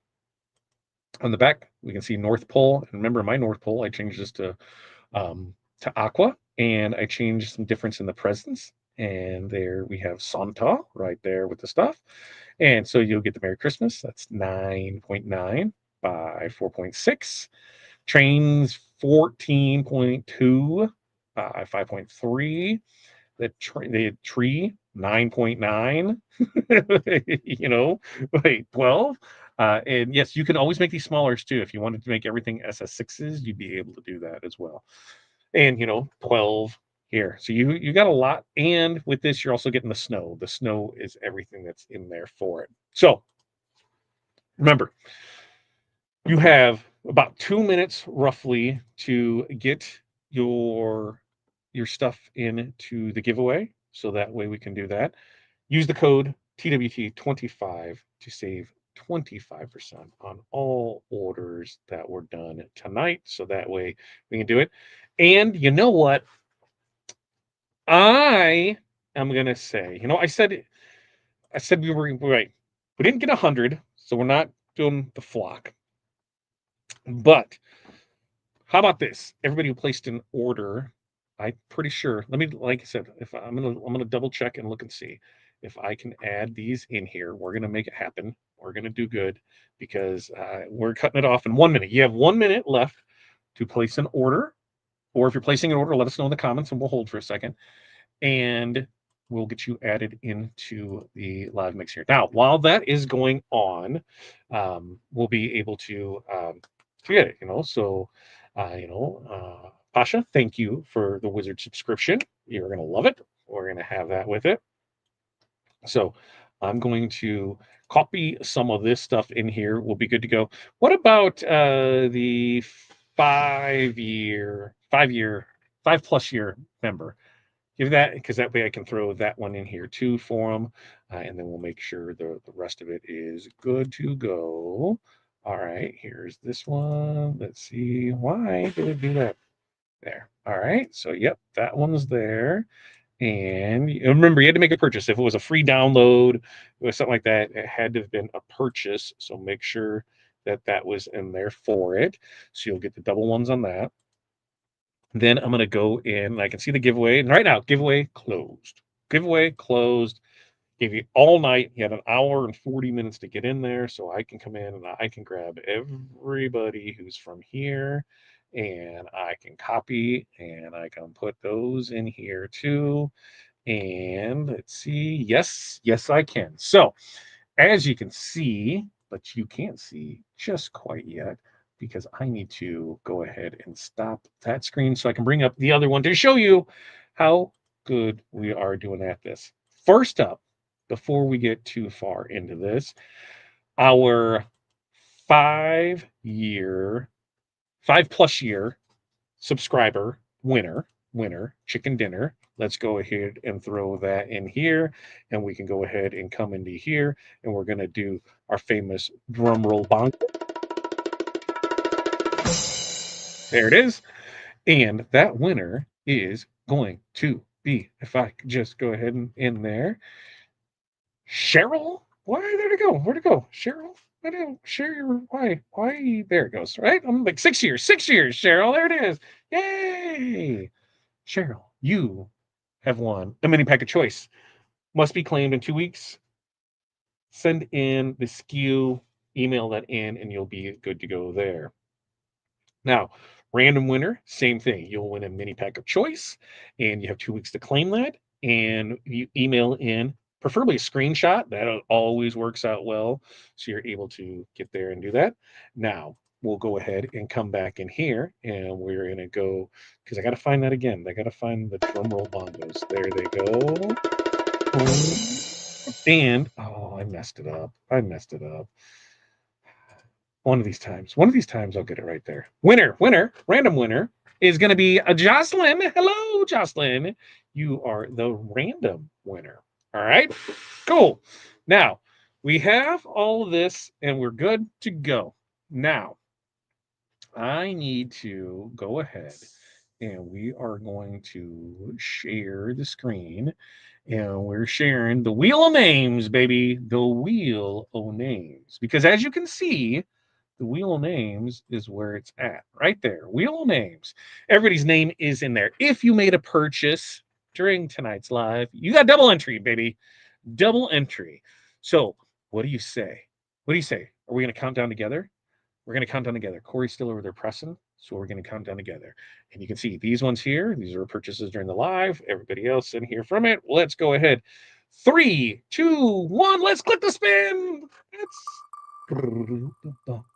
S1: On the back, we can see North Pole. And remember, my North Pole, I changed this to aqua, and I changed some difference in the presents. And there we have Santa right there with the stuff. And so you'll get the Merry Christmas. That's 9.9 by 4.6. Trains 14.2 by 5.3. The tree 9.9. Like 12. And yes, you can always make these smaller too. If you wanted to make everything SS6s, you'd be able to do that as well. And 12 here. So you got a lot. And with this, you're also getting the snow. The snow is everything that's in there for it. So remember, you have about 2 minutes roughly to get your stuff into the giveaway. So that way we can do that. Use the code TWT25 to save 25% on all orders that were done tonight. So that way we can do it. And you know what? I am gonna say, I said we were right. We didn't get 100, so we're not doing the flock. But how about this? Everybody who placed an order, I'm pretty sure. Let me, like I said, if I'm gonna double check and look and see if I can add these in here. We're gonna make it happen. We're gonna do good because we're cutting it off in 1 minute. You have 1 minute left to place an order, or if you're placing an order, let us know in the comments, and we'll hold for a second, and we'll get you added into the live mix here. Now, while that is going on, we'll be able to get it. So. Pasha, thank you for the wizard subscription. You're going to love it. We're going to have that with it. So I'm going to copy some of this stuff in here. We'll be good to go. What about the 5+ year member? Give that, because that way I can throw that one in here too for them. And then we'll make sure the rest of it is good to go. All right, here's this one. Let's see. Why did it do that? There. All right. So, yep, that one's there. And remember, you had to make a purchase. If it was a free download or something like that, it had to have been a purchase. So make sure that that was in there for it. So you'll get the double ones on that. Then I'm going to go in, and I can see the giveaway. And right now, giveaway closed. Giveaway closed. Gave you all night. You had an hour and 40 minutes to get in there. So I can come in and I can grab everybody who's from here, and I can copy and I can put those in here too. And let's see. Yes, I can. So as you can see, but you can't see just quite yet because I need to go ahead and stop that screen so I can bring up the other one to show you how good we are doing at this. First up, before we get too far into this, our 5+ year subscriber winner, chicken dinner. Let's go ahead and throw that in here, and we can go ahead and come into here, and we're going to do our famous drum roll bonk. There it is. And that winner is going to be, if I could just go ahead and in there, Cheryl. Why? There to go. Where'd it go? Cheryl? I don't share your why. There it goes. Right? I'm like 6 years. 6 years, Cheryl. There it is. Yay. Cheryl, you have won a mini pack of choice. Must be claimed in 2 weeks. Send in the SKU, email that in, and you'll be good to go there. Now, random winner, same thing. You'll win a mini pack of choice, and you have 2 weeks to claim that. And you email in, preferably a screenshot. That always works out well. So you're able to get there and do that. Now, we'll go ahead and come back in here, and we're going to go, because I got to find that again. I got to find the drum roll bongos. There they go. And, oh, I messed it up. One of these times I'll get it right there. Winner, random winner is going to be a Jocelyn. Hello, Jocelyn. You are the random winner. All right, cool. Now we have all of this and we're good to go. Now I need to go ahead and we are going to share the screen. And we're sharing the wheel of names, baby. The wheel of names. Because as you can see, the wheel of names is where it's at, right there. Wheel of names. Everybody's name is in there. If you made a purchase during tonight's live, you got double entry, baby. Double entry. So, what do you say? What do you say? Are we going to count down together? We're going to count down together. Corey's still over there pressing, so we're going to count down together. And you can see these ones here. These are purchases during the live. Everybody else in here from it. Let's go ahead. 3, 2, 1. Let's click the spin.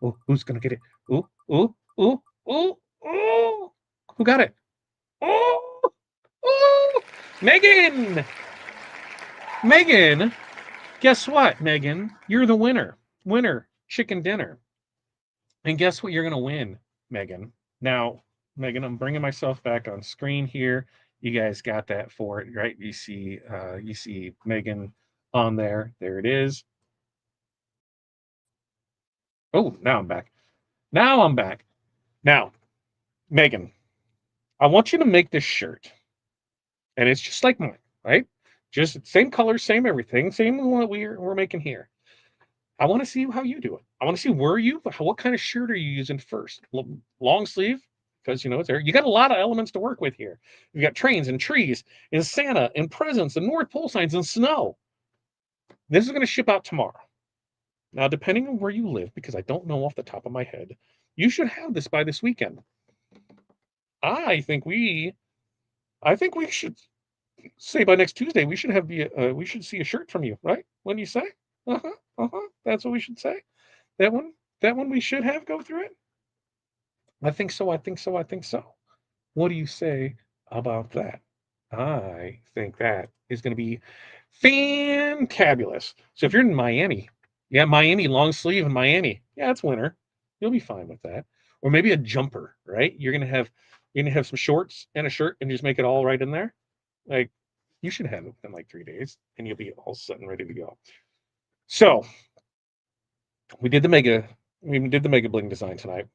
S1: Oh, who's going to get it? Ooh, ooh, ooh, ooh, ooh. Who got it? Oh, oh, Megan. Megan. Guess what, Megan? You're the winner. Winner, chicken dinner. And guess what you're going to win, Megan? Now, Megan, I'm bringing myself back on screen here. You guys got that for it, right? You see Megan on there. There it is. Oh, now I'm back. Now I'm back. Now, Megan, I want you to make this shirt. And it's just like mine, right? Just same color, same everything, same what we're making here. I want to see how you do it. I want to see what kind of shirt are you using first? Long sleeve, because it's there. You got a lot of elements to work with here. You got trains and trees and Santa and presents and North Pole signs and snow. This is going to ship out tomorrow. Now, depending on where you live, because I don't know off the top of my head, you should have this by this weekend. I think we should say by next Tuesday we should we should see a shirt from you, right? When you say, that's what we should say. That one we should have go through it. I think so. I think so. I think so. What do you say about that? I think that is going to be fantabulous. So if you're in Miami, yeah, Miami long sleeve in Miami, yeah, it's winter. You'll be fine with that. Or maybe a jumper, right? You're gonna have some shorts and a shirt and just make it all right in there. Like you should have it within like 3 days, and you'll be all set and ready to go. So we did the mega bling design tonight.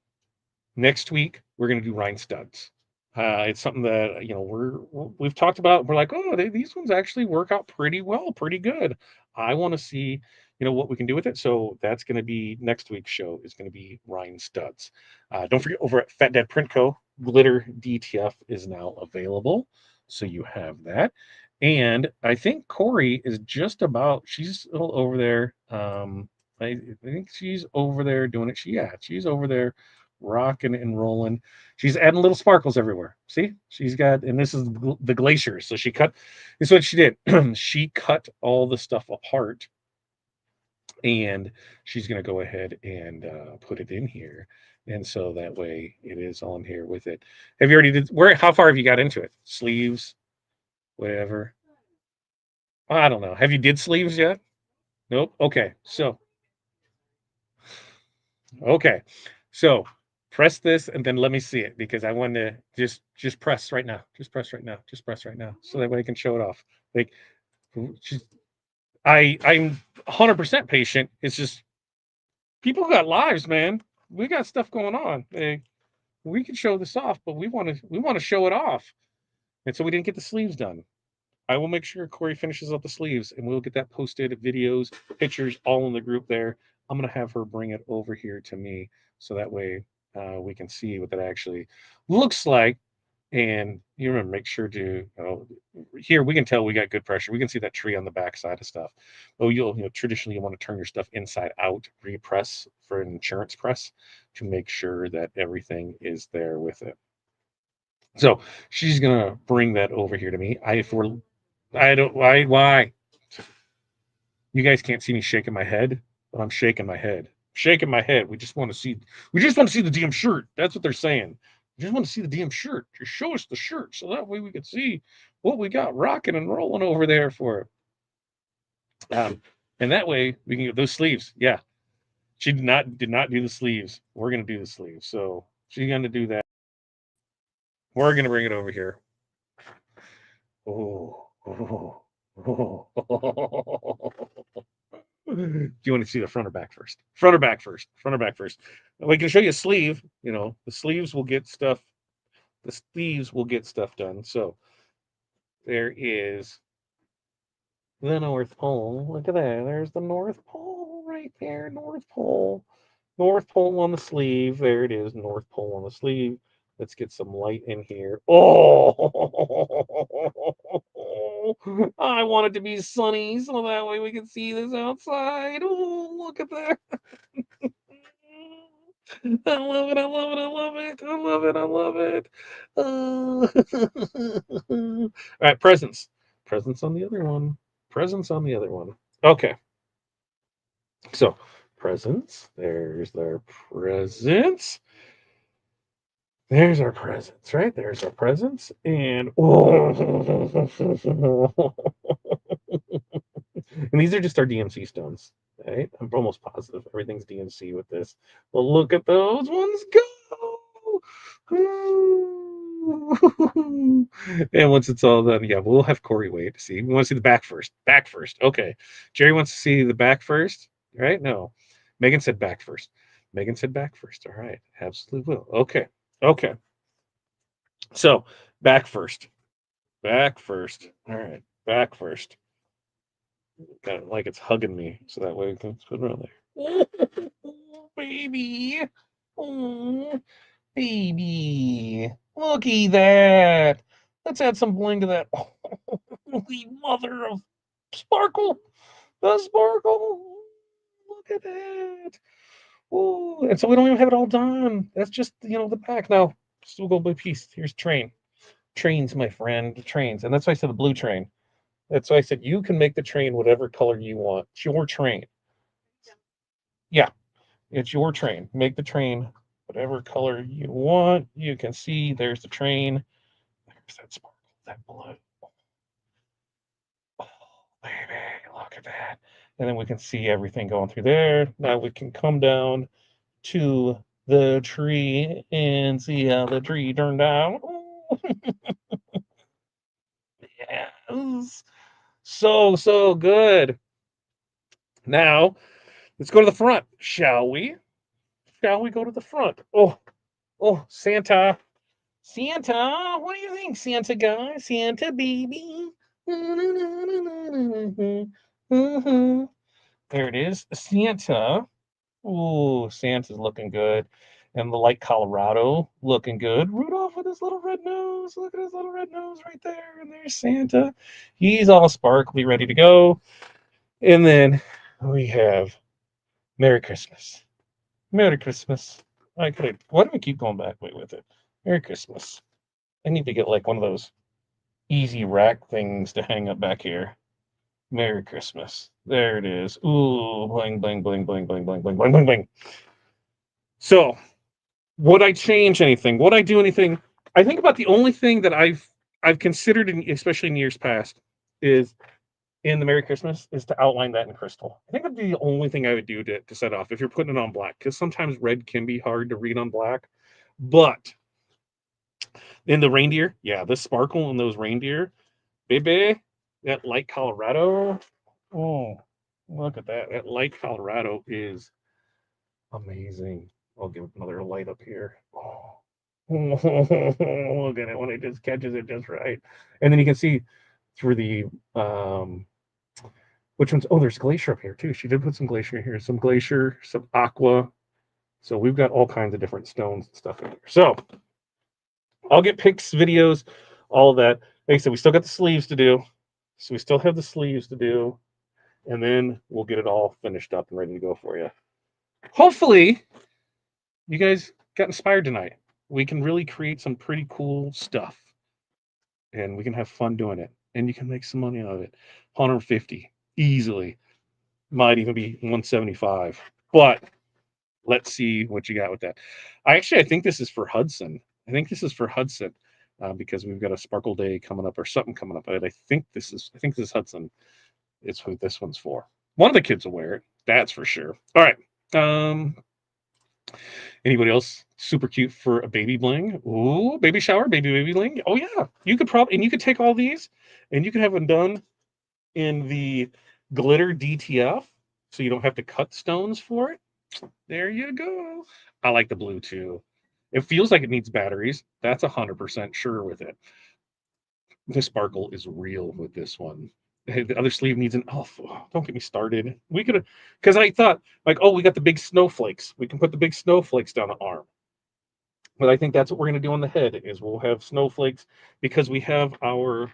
S1: Next week we're going to do rhinestones. It's something that we've talked about. We're like, oh, these ones actually work out pretty well, pretty good. I want to see what we can do with it. So that's going to be next week's show. Is going to be rhinestones. Don't forget, over at Fat Dad Print Co. Glitter DTF is now available, so you have that. And I think Corey is just about. She's still over there. I think she's over there doing it. She's over there rocking and rolling. She's adding little sparkles everywhere. See, she's got, and this is the glaciers. So this is what she did. She cut all the stuff apart, and she's going to go ahead and put it in here. And so that way it is on here with it. Have you already how far have you got into it? Sleeves, whatever. I don't know. Have you did sleeves yet? Nope. Okay. So press this and then let me see it because I want to just press right now. Just press right now. Just press right now. So that way I can show it off. Like I'm 100% patient. It's just people got lives, man. We got stuff going on. We can show this off, but we want to show it off. And so we didn't get the sleeves done. I will make sure Corey finishes up the sleeves and we'll get that posted, videos, pictures, all in the group there. I'm going to have her bring it over here to me so that way we can see what that actually looks like. And you remember, make sure to, here we can tell we got good pressure. We can see that tree on the back side of stuff. Oh, traditionally you want to turn your stuff inside out, repress for an insurance press to make sure that everything is there with it. So she's going to bring that over here to me. I don't why you guys can't see me shaking my head, but I'm shaking my head. Shaking my head. We just want to see the damn shirt. That's what they're saying. We just want to see the damn shirt. Just show us the shirt so that way we can see what we got rocking and rolling over there for it. And that way we can get those sleeves. Yeah. She did not do the sleeves. We're gonna do the sleeves. So she's gonna do that. We're gonna bring it over here. Oh. Do you want to see the front or back first? Front or back first? Front or back first? We can show you a sleeve. The sleeves will get stuff The sleeves will get stuff done. So there is the North Pole. Look at that. There's the North Pole right there. North Pole. North Pole on the sleeve. There it is. North Pole on the sleeve. Let's get some light in here. Oh, I want it to be sunny so that way we can see this outside. Oh, look at that. I love it. I love it. I love it. I love it. I love it. All right, presents. Presents on the other one. Presents on the other one. Okay. So, presents. There's their presents. There's our presents, right? There's our presents. And oh, and these are just our DMC stones, right? I'm almost positive everything's DMC with this. Well, look at those ones go. And once it's all done, yeah, we'll have Corey wait to see. We want to see the back first. Back first. Okay. Jerry wants to see the back first, right? No. Megan said back first. Megan said back first. All right. Absolutely will. Okay. Okay. So back first. Back first. All right. Back first. Got it like it's hugging me, so that way we can put it around there. Oh, baby. Oh, baby. Looky that. Let's add some bling to that. Holy mother of sparkle. The sparkle. Look at that. Oh, and so we don't even have it all done. That's just, the back. Now, still go by piece. Here's train. Trains, my friend. Trains. And that's why I said the blue train. That's why I said you can make the train whatever color you want. It's your train. Yeah, it's your train. Make the train whatever color you want. You can see there's the train. There's that sparkle, that blue. Oh, baby, look at that. And then we can see everything going through there. Now we can come down to the tree and see how the tree turned out. Yes. So, so good. Now, let's go to the front, shall we? Shall we go to the front? Oh, Santa. Santa, what do you think, Santa guy? Santa baby. There it is. Santa. Oh, Santa's looking good. And the light Colorado looking good. Rudolph with his little red nose. Look at his little red nose right there. And there's Santa. He's all sparkly, ready to go. And then we have Merry Christmas. Merry Christmas. Why do we keep going back way with it? Merry Christmas. I need to get like one of those easy rack things to hang up back here. Merry Christmas. There it is. Ooh, bling, bling, bling, bling, bling, bling, bling, bling, bling, bling. So, would I change anything? Would I do anything? I think about the only thing that I've considered, especially in years past, is in the Merry Christmas is to outline that in crystal. I think that'd be the only thing I would do to set off if you're putting it on black, because sometimes red can be hard to read on black. But in the reindeer, yeah, the sparkle in those reindeer, baby, that light Colorado. Oh, look at that. That light Colorado is amazing. I'll give it another light up here. Oh. Look at it when it just catches it just right. And then you can see through the which one's there's glacier up here too. She did put some glacier here, some glacier, some aqua. So we've got all kinds of different stones and stuff in here. So I'll get pics, videos, all of that. Like I said, we still got the sleeves to do. So we still have the sleeves to do. And then we'll get it all finished up and ready to go for you. Hopefully, you guys got inspired tonight. We can really create some pretty cool stuff. And we can have fun doing it. And you can make some money out of it. 150 easily. Might even be 175. But let's see what you got with that. I think this is for Hudson. I think this is for Hudson because we've got a Sparkle Day coming up or something coming up. I think this is Hudson. It's who this one's for. One of the kids will wear it. That's for sure. All right. Anybody else super cute for a baby bling? Ooh, baby shower, baby bling. Oh yeah, you could take all these and you could have them done in the glitter DTF, so you don't have to cut stones for it. There you go. I like the blue too. It feels like it needs batteries. That's 100% sure with it. The sparkle is real with this one. The other sleeve needs an don't get me started. We could have, because I thought like, oh, we got the big snowflakes. We can put the big snowflakes down the arm. But I think that's what we're going to do on the head is we'll have snowflakes because we have our,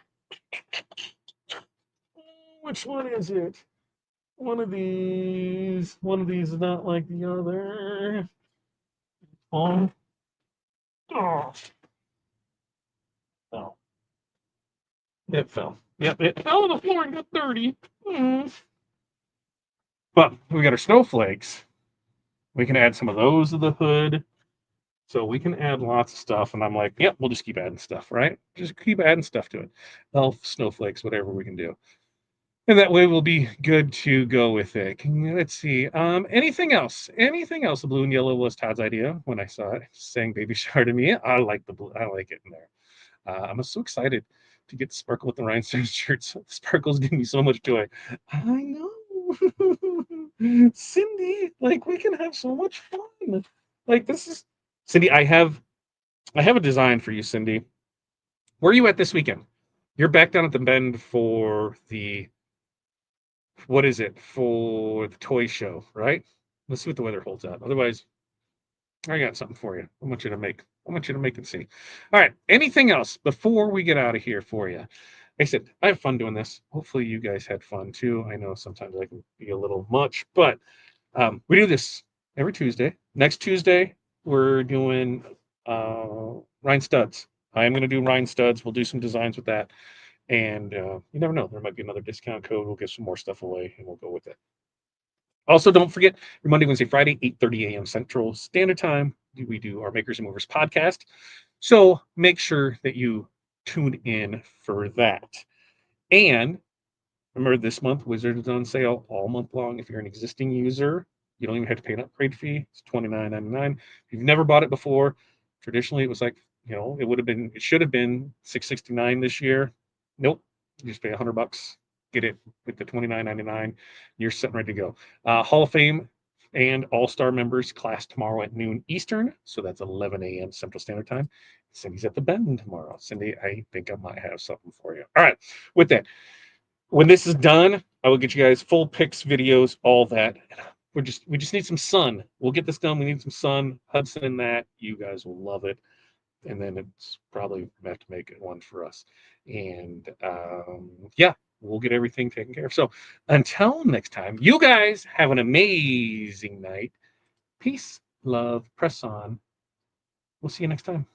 S1: which one is it? One of these is not like the other. Oh, oh, no. It fell. Yep, it fell on the floor and got dirty. But we got our snowflakes. We can add some of those to the hood. So we can add lots of stuff. And I'm like, yep, we'll just keep adding stuff, right? Just keep adding stuff to it. Elf, snowflakes, whatever we can do. And that way we'll be good to go with it. Let's see. Anything else? Anything else? The blue and yellow was Todd's idea when I saw it saying baby shower to me. I like the blue. I like it in there. I'm so excited to get Sparkle with the Rhinestone shirts. Sparkle's giving me so much joy. I know. Cindy, like we can have so much fun. Like this is Cindy, I have a design for you, Cindy. Where are you at this weekend? You're back down at the Bend for the what is it? For the toy show, right? Let's see what the weather holds out. Otherwise, I got something for you. I want you to make and see. All right. Anything else before we get out of here for you? Like I said, I have fun doing this. Hopefully you guys had fun too. I know sometimes I can be a little much, but we do this every Tuesday. Next Tuesday, we're doing Rhine studs. I am going to do Rhine studs. We'll do some designs with that. And you never know. There might be another discount code. We'll give some more stuff away and we'll go with it. Also, don't forget your Monday, Wednesday, Friday, 8:30 a.m. Central Standard Time. We do our Makers and Movers podcast. So make sure that you tune in for that. And remember, this month, Wizards is on sale all month long. If you're an existing user, you don't even have to pay an upgrade fee. It's $29.99. If you've never bought it before, traditionally it was like, it should have been $669 this year. Nope. You just pay $100, get it with the $29.99. You're sitting ready to go. Hall of Fame and All-Star members class tomorrow at noon Eastern. So that's 11 a.m. Central Standard Time. Cindy's at the Bend tomorrow. Cindy, I think I might have something for you. All right. With that, when this is done, I will get you guys full pics, videos, all that. We just need some sun. We'll get this done. We need some sun. Hudson and that. You guys will love it. And then it's probably have to make it one for us. And yeah, we'll get everything taken care of. So until next time, you guys have an amazing night. Peace, love, press on. We'll see you next time.